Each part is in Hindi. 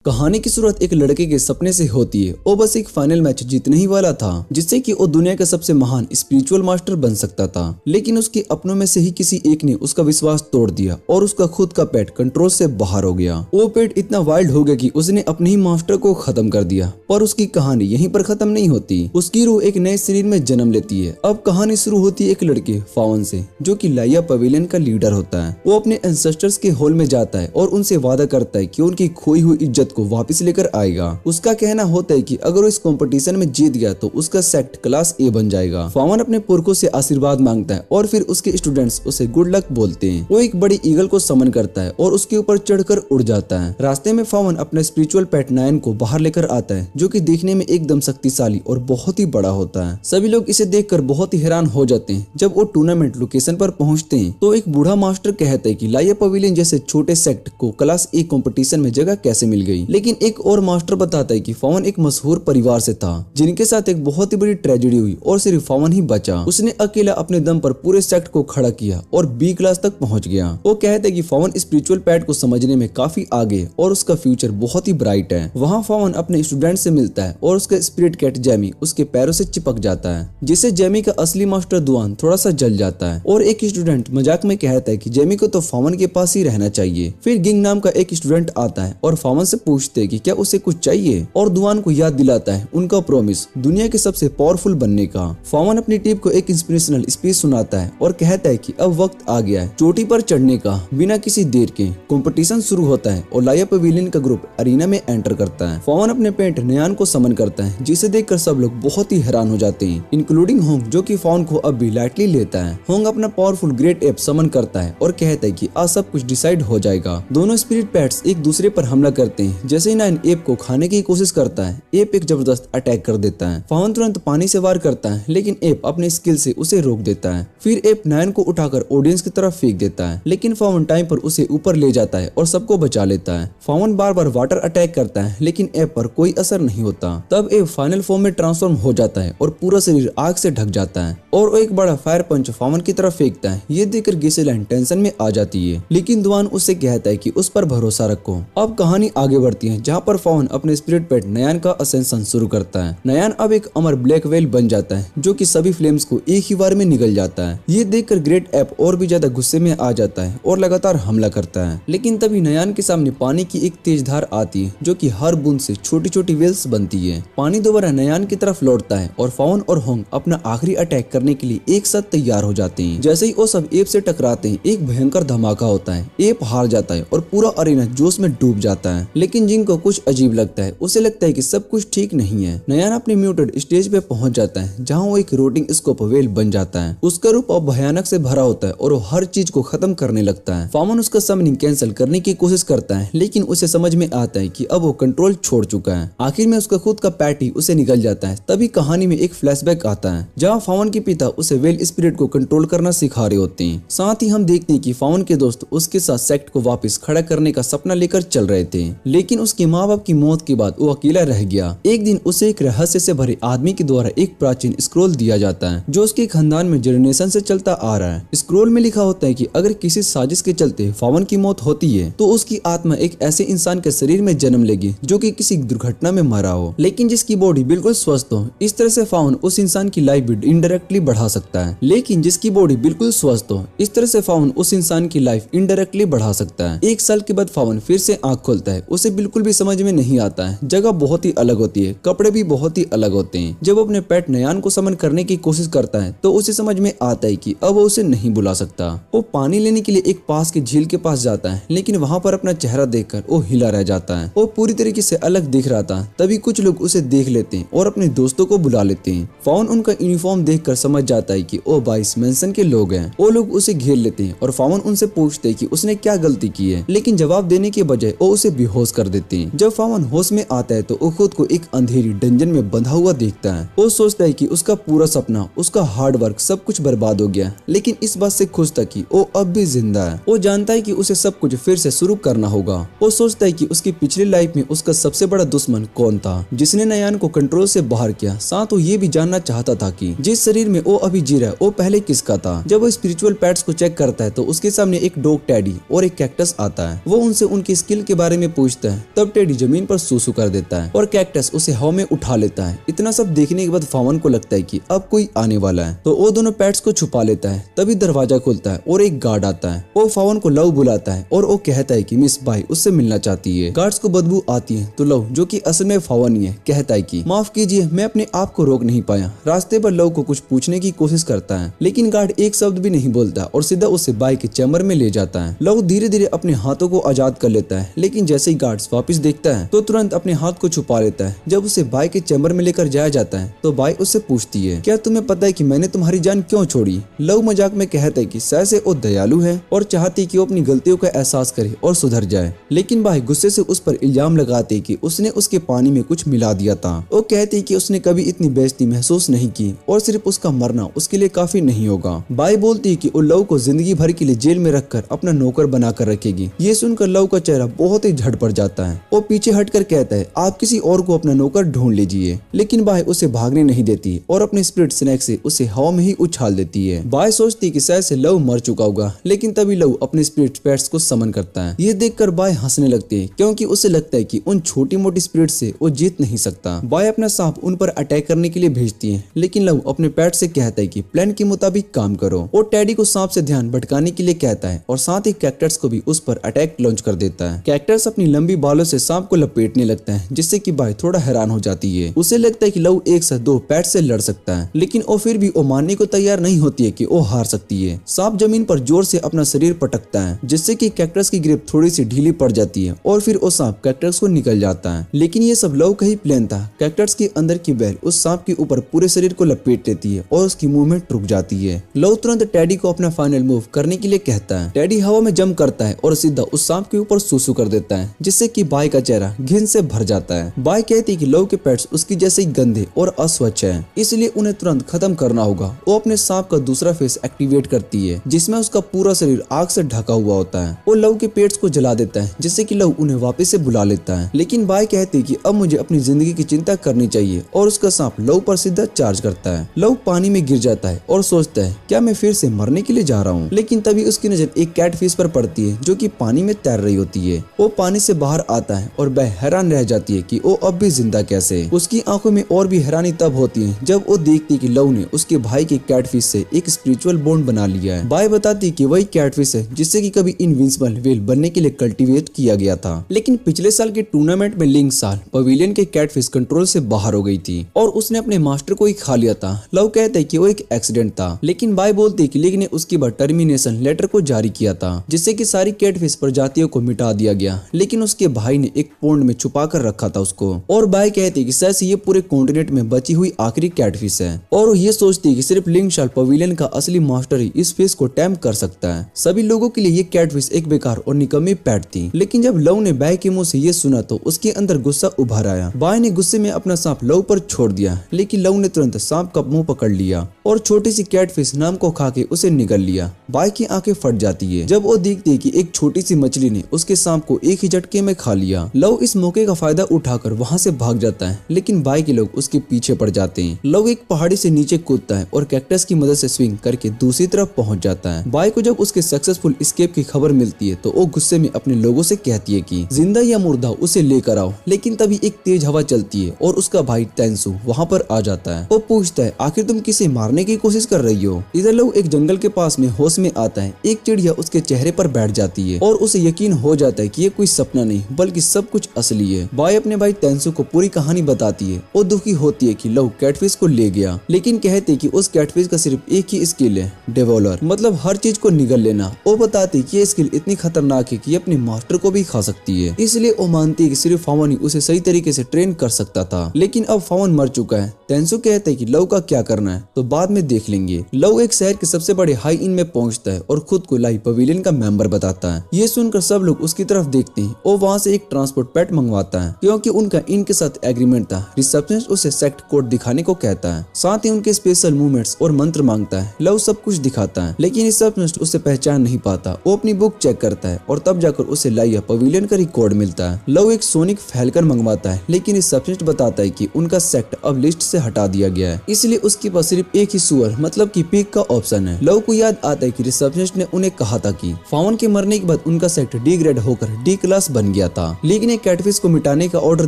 कहानी की शुरुआत एक लड़के के सपने से होती है। वो बस एक फाइनल मैच जीतने ही वाला था जिससे कि वो दुनिया का सबसे महान स्पिरिचुअल मास्टर बन सकता था, लेकिन उसके अपनों में से ही किसी एक ने उसका विश्वास तोड़ दिया और उसका खुद का पेट कंट्रोल से बाहर हो गया। वो पेट इतना वाइल्ड हो गया कि उसने अपने ही मास्टर को खत्म कर दिया। पर उसकी कहानी यहीं पर खत्म नहीं होती, उसकी रूह एक नए शरीर में जन्म लेती है। अब कहानी शुरू होती है एक लड़के फावन से, जो कि लाया पवेलियन का लीडर होता है। वो अपने एंसेस्टर्स के हॉल में जाता है और उनसे वादा करता है कि उनकी खोई हुई इज्जत को वापस लेकर आएगा। उसका कहना होता है कि अगर वो इस कंपटीशन में जीत गया तो उसका सेक्ट क्लास ए बन जाएगा। फावन अपने पुरखों से आशीर्वाद मांगता है और फिर उसके स्टूडेंट्स उसे गुड लक बोलते हैं। वो एक बड़ी ईगल को समन करता है और उसके ऊपर चढ़कर उड़ जाता है। रास्ते में फावन अपना स्पिरिचुअल पेट नायन को बाहर लेकर आता है, जो कि देखने में एकदम शक्तिशाली और बहुत ही बड़ा होता है। सभी लोग इसे देखकर बहुत ही हैरान हो जाते हैं। जब वो टूर्नामेंट लोकेशन पर पहुंचते हैं तो एक बूढ़ा मास्टर कहता है कि लाया पवेलियन जैसे छोटे सेक्ट को क्लास ए कंपटीशन में जगह कैसे मिल गई। लेकिन एक और मास्टर बताता है कि फावन एक मशहूर परिवार से था जिनके साथ एक बहुत ही बड़ी ट्रेजेडी हुई और सिर्फ फावन ही बचा। उसने अकेला अपने दम पर पूरे सेक्ट को खड़ा किया और बी क्लास तक पहुंच गया। वो कहते हैं कि फावन स्पिरिचुअल पैट को समझने में काफी आगे और उसका फ्यूचर बहुत ही ब्राइट है। वहाँ फावन अपने स्टूडेंट से मिलता है और उसका स्पिरिट कैट जैमी उसके पैरों से चिपक जाता है, जिससे जैमी का असली मास्टर दुआन थोड़ा सा जल जाता है। और एक स्टूडेंट मजाक में कहता है कि जैमी को तो फावन के पास ही रहना चाहिए। फिर गिंग नाम का एक स्टूडेंट आता है और फावन से पूछते है कि क्या उसे कुछ चाहिए, और दुआन को याद दिलाता है उनका प्रॉमिस दुनिया के सबसे पावरफुल बनने का। फावन अपनी टीम को एक इंस्पिरेशनल स्पीच सुनाता है और कहता है कि अब वक्त आ गया है चोटी पर चढ़ने का। बिना किसी देर के कंपटीशन शुरू होता है और लाया पवेलियन का ग्रुप अरीना में एंटर करता है। फावन अपने पेट नयान को समन करता है, जिसे देखकर सब लोग बहुत ही हैरान हो जाते हैं, इंक्लूडिंग होंग, जो कि फावन को अब भी लाइटली लेता है। होंग अपना पावरफुल ग्रेट एप समन करता है और कहता है कि आज सब कुछ डिसाइड हो जाएगा। दोनों स्पिरिट पेट्स एक दूसरे पर हमला करते हैं। जैसे ही नाइन एप को खाने की कोशिश करता है, एप एक जबरदस्त अटैक कर देता है। फावन तुरंत पानी से वार करता है, लेकिन एप अपने स्किल से उसे रोक देता है। फिर एप नाइन को उठाकर ऑडियंस की तरफ फेंक देता है, लेकिन फावन टाइम पर उसे ऊपर ले जाता है और सबको बचा लेता है। फावन बार बार वाटर अटैक करता है, लेकिन एप पर कोई असर नहीं होता। तब एप फाइनल फॉर्म में ट्रांसफॉर्म हो जाता है और पूरा शरीर आग से ढक जाता है और वो एक बड़ा फायर पंच फावन की तरफ फेंकता है। ये देखकर गिसेलाइन टेंशन में आ जाती है, लेकिन दुआन उससे कहता है कि उस पर भरोसा रखो। अब कहानी आगे बढ़ती है, जहाँ पर फावन अपने स्पिरिट पेट नयान का असेंशन शुरू करता है। नयान अब एक अमर ब्लैक व्हेल बन जाता है, जो कि सभी फ्लेम्स को एक ही बार में निगल जाता है। ये देखकर ग्रेट एप और भी ज्यादा गुस्से में आ जाता है और लगातार हमला करता है। लेकिन तभी नयान के सामने पानी की एक तेज धार आती है, जो कि हर बूंद से छोटी छोटी वेल्स बनती है। पानी दोबारा नयान की तरफ लौटता है और फावन और होंग अपना आखिरी अटैक करने के लिए एक साथ तैयार हो जाते हैं। जैसे ही वो सब एप से टकराते हैं, एक भयंकर धमाका होता है। एप हार जाता है और पूरा अरेना जोश में डूब जाता है। लेकिन जिंग को कुछ अजीब लगता है, उसे लगता है कि सब कुछ ठीक नहीं है। नयान अपने म्यूटेड स्टेज पे पहुंच जाता है, जहां वो एक रोटिंग स्कोप वेल बन जाता है। उसका रूप अब भयानक से भरा होता है और वो हर चीज को खत्म करने लगता है। फावन उसका समनिंग कैंसिल करने की कोशिश करता है, लेकिन उसे समझ में आता है कि अब वो कंट्रोल छोड़ चुका है। आखिर में उसका खुद का पैट ही उसे निकल जाता है। तभी कहानी में एक फ्लैशबैक आता है, जहाँ फावन के पिता उसे वेल स्पिरिट को कंट्रोल करना सिखा रहे होते हैं। साथ ही हम देखते हैं कि फावन के दोस्त उसके साथ सेक्ट को वापस खड़ा करने का सपना लेकर चल रहे थे, लेकिन उसके माँ बाप की मौत के बाद वो अकेला रह गया। एक दिन उसे एक रहस्य से भरे आदमी के द्वारा एक प्राचीन स्क्रोल दिया जाता है, जो उसके खानदान में जनरेशन से चलता आ रहा है। स्क्रोल में लिखा होता है कि अगर किसी साजिश के चलते फावन की मौत होती है तो उसकी आत्मा एक ऐसे इंसान के शरीर में जन्म लेगी जो कि किसी दुर्घटना में मरा हो, लेकिन जिसकी बॉडी बिल्कुल स्वस्थ हो। इस तरह से फावन उस इंसान की लाइफ भी इनडायरेक्टली बढ़ा सकता है। लेकिन जिसकी बॉडी बिल्कुल स्वस्थ हो, इस तरह से फावन उस इंसान की लाइफ इनडायरेक्टली बढ़ा सकता है। एक साल के बाद फावन फिर से आँख खोलता है। उसे बिल्कुल भी समझ में नहीं आता है। जगह बहुत ही अलग होती है, कपड़े भी बहुत ही अलग होते हैं। जब वो अपने पेट नयान को समन करने की कोशिश करता है तो उसे समझ में आता है कि अब वो उसे नहीं बुला सकता। वो पानी लेने के लिए एक पास के झील के पास जाता है, लेकिन वहाँ पर अपना चेहरा देखकर वो हिला रह जाता है। वो पूरी तरीके से अलग दिख रहा था। तभी कुछ लोग उसे देख लेते हैं और अपने दोस्तों को बुला लेते हैं। फावन उनका यूनिफॉर्म देखकर समझ जाता है कि वो 22 मेंशन के लोग हैं। वो लोग उसे घेर लेते हैं और फावन उनसे पूछते हैं कि उसने क्या गलती की है, लेकिन जवाब देने के बजाय वो उसे बेहोश कर देते हैं। जब फावन होश में आता है तो वो खुद को एक अंधेरी डंजन में बंधा हुआ देखता है। वो सोचता है कि उसका पूरा सपना, उसका हार्ड वर्क सब कुछ बर्बाद हो गया, लेकिन इस बात से खुश था कि वो अब भी जिंदा है। वो जानता है कि उसे सब कुछ फिर से शुरू करना होगा। वो सोचता है कि उसकी पिछली लाइफ में उसका सबसे बड़ा दुश्मन कौन था, जिसने नयान को कंट्रोल से बाहर किया। साथ वो ये भी जानना चाहता था कि जिस शरीर में वो अभी जी रहा है वो पहले किसका था। जब वो स्पिरिचुअल पेट्स को चेक करता है तो उसके सामने एक डॉग टैडी और एक कैक्टस आता है। वो उनसे उनकी स्किल के बारे में पूछता है, है तब टेडी जमीन पर सूसू कर देता है और कैक्टस उसे हवा में उठा लेता है। इतना सब देखने के बाद फावन को लगता है कि अब कोई आने वाला है, तो वो दोनों पेट्स को छुपा लेता है। तभी दरवाजा खुलता है और एक गार्ड आता है। वो फावन को लव बुलाता है और वो कहता है कि मिस बाई उससे मिलना चाहती है। गार्ड्स को बदबू आती है तो लव, जो कि असल में फावन ही है, कहता है कि माफ कीजिए, मैं अपने आप को रोक नहीं पाया। रास्ते पर लव को कुछ पूछने की कोशिश करता है, लेकिन गार्ड एक शब्द भी नहीं बोलता और सीधा उसे बाई के चैम्बर में ले जाता है। लव धीरे धीरे अपने हाथों को आजाद कर लेता है, लेकिन जैसे ही गार्ड्स वापस देखता है तो तुरंत अपने हाथ को छुपा लेता है। जब उसे बाई के चैम्बर में लेकर जाया जाता है तो बाई उससे पूछती है, क्या तुम्हें पता है कि मैंने तुम्हारी जान क्यों छोड़ी? लव मजाक में कहता है कि शायद से वो दयालु है और चाहती कि वो अपनी गलतियों का एहसास करे और सुधर जाए, लेकिन बाई गुस्से से उस पर इल्जाम लगाते कि उसने उसके पानी में कुछ मिला दिया था। वो कहती कि उसने कभी इतनी बेइज्जती महसूस नहीं की और सिर्फ उसका मरना उसके लिए काफी नहीं होगा। बाई बोलती है कि वो लव को जिंदगी भर के लिए जेल में रखकर अपना नौकर बनाकर रखेगी। ये सुनकर लव का चेहरा बहुत ही झड़ पड़ जाता है। वो पीछे हटकर कहता है, आप किसी और को अपना नौकर ढूंढ लीजिए, लेकिन बाई उसे भागने नहीं देती और अपने स्पिरिट स्नैक से उसे हवा में ही उछाल देती है। बाई सोचती है कि शायद से लव मर चुका होगा, लेकिन तभी लव अपने स्पिरिट पेट्स को समन करता है। ये देखकर बाई हंसने लगती है क्योंकि उसे लगता है कि उन छोटी मोटी स्पिरिट से वो जीत नहीं सकता। बाई अपना सांप उन पर अटैक करने के लिए भेजती है, लेकिन लव अपने पेट से कहता है कि प्लान के मुताबिक काम करो। वो टेडी को सांप से ध्यान भटकाने के लिए कहता है और साथ ही कैक्टस को भी उस पर अटैक लॉन्च कर देता है। कैक्टस अपनी लंबी बालों से सांप को लपेटने लगता है, जिससे कि बाई थोड़ा हैरान हो जाती है। उसे लगता है कि लव एक साथ दो पेट से लड़ सकता है, लेकिन वो फिर भी वो मानने को तैयार नहीं होती है कि वो हार सकती है। सांप जमीन पर जोर से अपना शरीर पटकता है, जिससे कि कैक्टस की ग्रिप थोड़ी सी ढीली पड़ जाती है और फिर वो सांप कैक्टस को निकल जाता है। लेकिन ये सब लव का ही प्लान था। कैक्टस के अंदर की बेल उस सांप के ऊपर पूरे शरीर को लपेट लेती है और उसकी मूवमेंट रुक जाती है। लव तुरंत टेडी को अपना फाइनल मूव करने के लिए कहता है। टेडी हवा में जंप करता है और सीधा उस सांप के ऊपर सूसू कर देता है, जिससे कि बाई का चेहरा घिन से भर जाता है। बाई कहती है कि लव के पेट्स उसकी जैसे ही गंदे और अस्वच्छ है, इसलिए उन्हें तुरंत खत्म करना होगा। वो अपने सांप का दूसरा फेस एक्टिवेट करती है, जिसमें उसका पूरा शरीर आग से ढका हुआ होता है। वो लव के पेट्स को जला देता है, जिससे कि लव उन्हें वापस से बुला लेता है। लेकिन बाई कहती है कि अब मुझे अपनी जिंदगी की चिंता करनी चाहिए और उसका सांप लव पर सीधा चार्ज करता है। लव पानी में गिर जाता है और सोचता है, क्या मैं फिर से मरने के लिए जा रहा हूँ? लेकिन तभी उसकी नजर एक कैटफिश पर पड़ती है, जो कि पानी में तैर रही होती है। वो पानी से बाहर आता है और वह हैरान रह जाती है कि वो अब भी जिंदा कैसे। उसकी आंखों में और भी हैरानी तब होती है जब वो देखती है कि लव ने उसके भाई के कैटफिश से एक स्पिरिचुअल बॉन्ड बना लिया है। बाई बताती है कि वही कैटफिश है जिससे कि कभी इनविंसिबल व्हेल बनने के लिए कल्टीवेट किया गया था, लेकिन पिछले साल के टूर्नामेंट में लिंक साल पवेलियन के कैटफिश कंट्रोल से बाहर हो गई थी और उसने अपने मास्टर को ही खा लिया था। लव कहते हैं कि वो एक एक्सीडेंट था, लेकिन बाई बोलती है कि लिंक ने उसके बाद टर्मिनेशन लेटर को जारी किया था, जिससे कि सारी कैटफिश प्रजातियों को मिटा दिया गया, लेकिन उसके भाई ने एक पॉन्ड में छुपा कर रखा था उसको। और बाई कहती है कि शायद ये पूरे कॉन्टिनेंट में बची हुई आखिरी कैटफिश है और ये सोचती है कि सिर्फ लिंक शाल पवेलियन का असली मास्टर ही इस फिश को टैम कर सकता है। सभी लोगों के लिए ये कैटफिश एक बेकार और निकम्मी पैट थी, लेकिन जब लव ने बाई के मुंह से ये सुना तो उसके अंदर गुस्सा उभर आया। बाई ने गुस्से में अपना सांप लव पर छोड़ दिया, लेकिन लव ने तुरंत सांप का मुंह पकड़ लिया और छोटी सी कैटफिश नाम को खा के उसे निगल लिया। बाई की आंखें फट जाती है जब वो देखती है कि एक छोटी सी मछली ने उसके सांप को एक ही झटके में खा लिया। लव इस मौके का फायदा उठाकर वहाँ से भाग जाता है, लेकिन बाई के लोग उसके पीछे पड़ जाते हैं। लव एक पहाड़ी से नीचे कूदता है और कैक्टस की मदद से स्विंग करके दूसरी तरफ पहुंच जाता है। बाई को जब उसके सक्सेसफुल एस्केप की खबर मिलती है तो वो गुस्से में अपने लोगों से कहती है कि जिंदा या मुर्दा उसे लेकर आओ, लेकिन तभी एक तेज हवा चलती है और उसका भाई तेंसु वहाँ पर आ जाता है। वो पूछता है, आखिर तुम किसे मारने की कोशिश कर रही हो? इधर लव एक जंगल के पास में होश में आता है। एक चिड़िया उसके चेहरे पर बैठ जाती है और उसे यकीन हो जाता है कि ये कोई सपना नहीं बल्कि सब कुछ असली है। बाई अपने भाई तेंसु को पूरी कहानी बताती है। वो दुखी होती है कि लव कैटफिश को ले गया, लेकिन कहते कि उस कैटफिश का सिर्फ एक ही स्किल है, डेवोलर, मतलब हर चीज को निगल लेना। वो बताती कि ये स्किल इतनी खतरनाक है कि ये अपने मास्टर को भी खा सकती है, इसलिए वो मानती है कि सिर्फ फावन ही उसे सही तरीके से ट्रेन कर सकता था। लेकिन अब फावन मर चुका है। तेंसु कहते हैं कि लव का क्या करना है तो बाद में देख लेंगे। लव एक शहर के सबसे बड़े हाई इन में पहुंचता है और खुद को लाई पवेलियन का मेंबर बताता है। ये सुनकर सब लोग उसकी तरफ देखते हैं और वहाँ से एक ट्रांसपोर्ट पेट मंगवाता है, क्योंकि उनका इन के साथ एग्रीमेंट था। रिसेप्शनिस्ट उसे सेक्ट कोड दिखाने को कहता है, साथ ही उनके स्पेशल मूवमेंट्स और मंत्र मांगता है। लव सब कुछ दिखाता है, लेकिन रिसेप्शनिस्ट उसे पहचान नहीं पाता। वो अपनी बुक चेक करता है और तब जाकर उसे लाइया पवेलियन का रिकॉर्ड मिलता है। लव एक सोनिक फैल्कन मंगवाता है, लेकिन रिसेप्शनिस्ट बताता है कि उनका सेक्ट अब लिस्ट से हटा दिया गया है, इसलिए उसके पास सिर्फ एक ही सुअर मतलब कि पिग का ऑप्शन है। लव को याद आता है कि रिसेप्शनिस्ट ने उन्हें कहा था कि फावन के मरने के बाद उनका सेक्ट डिग्रेड होकर डी क्लास बन गया था, लीग ने कैटफिश को मिटाने का ऑर्डर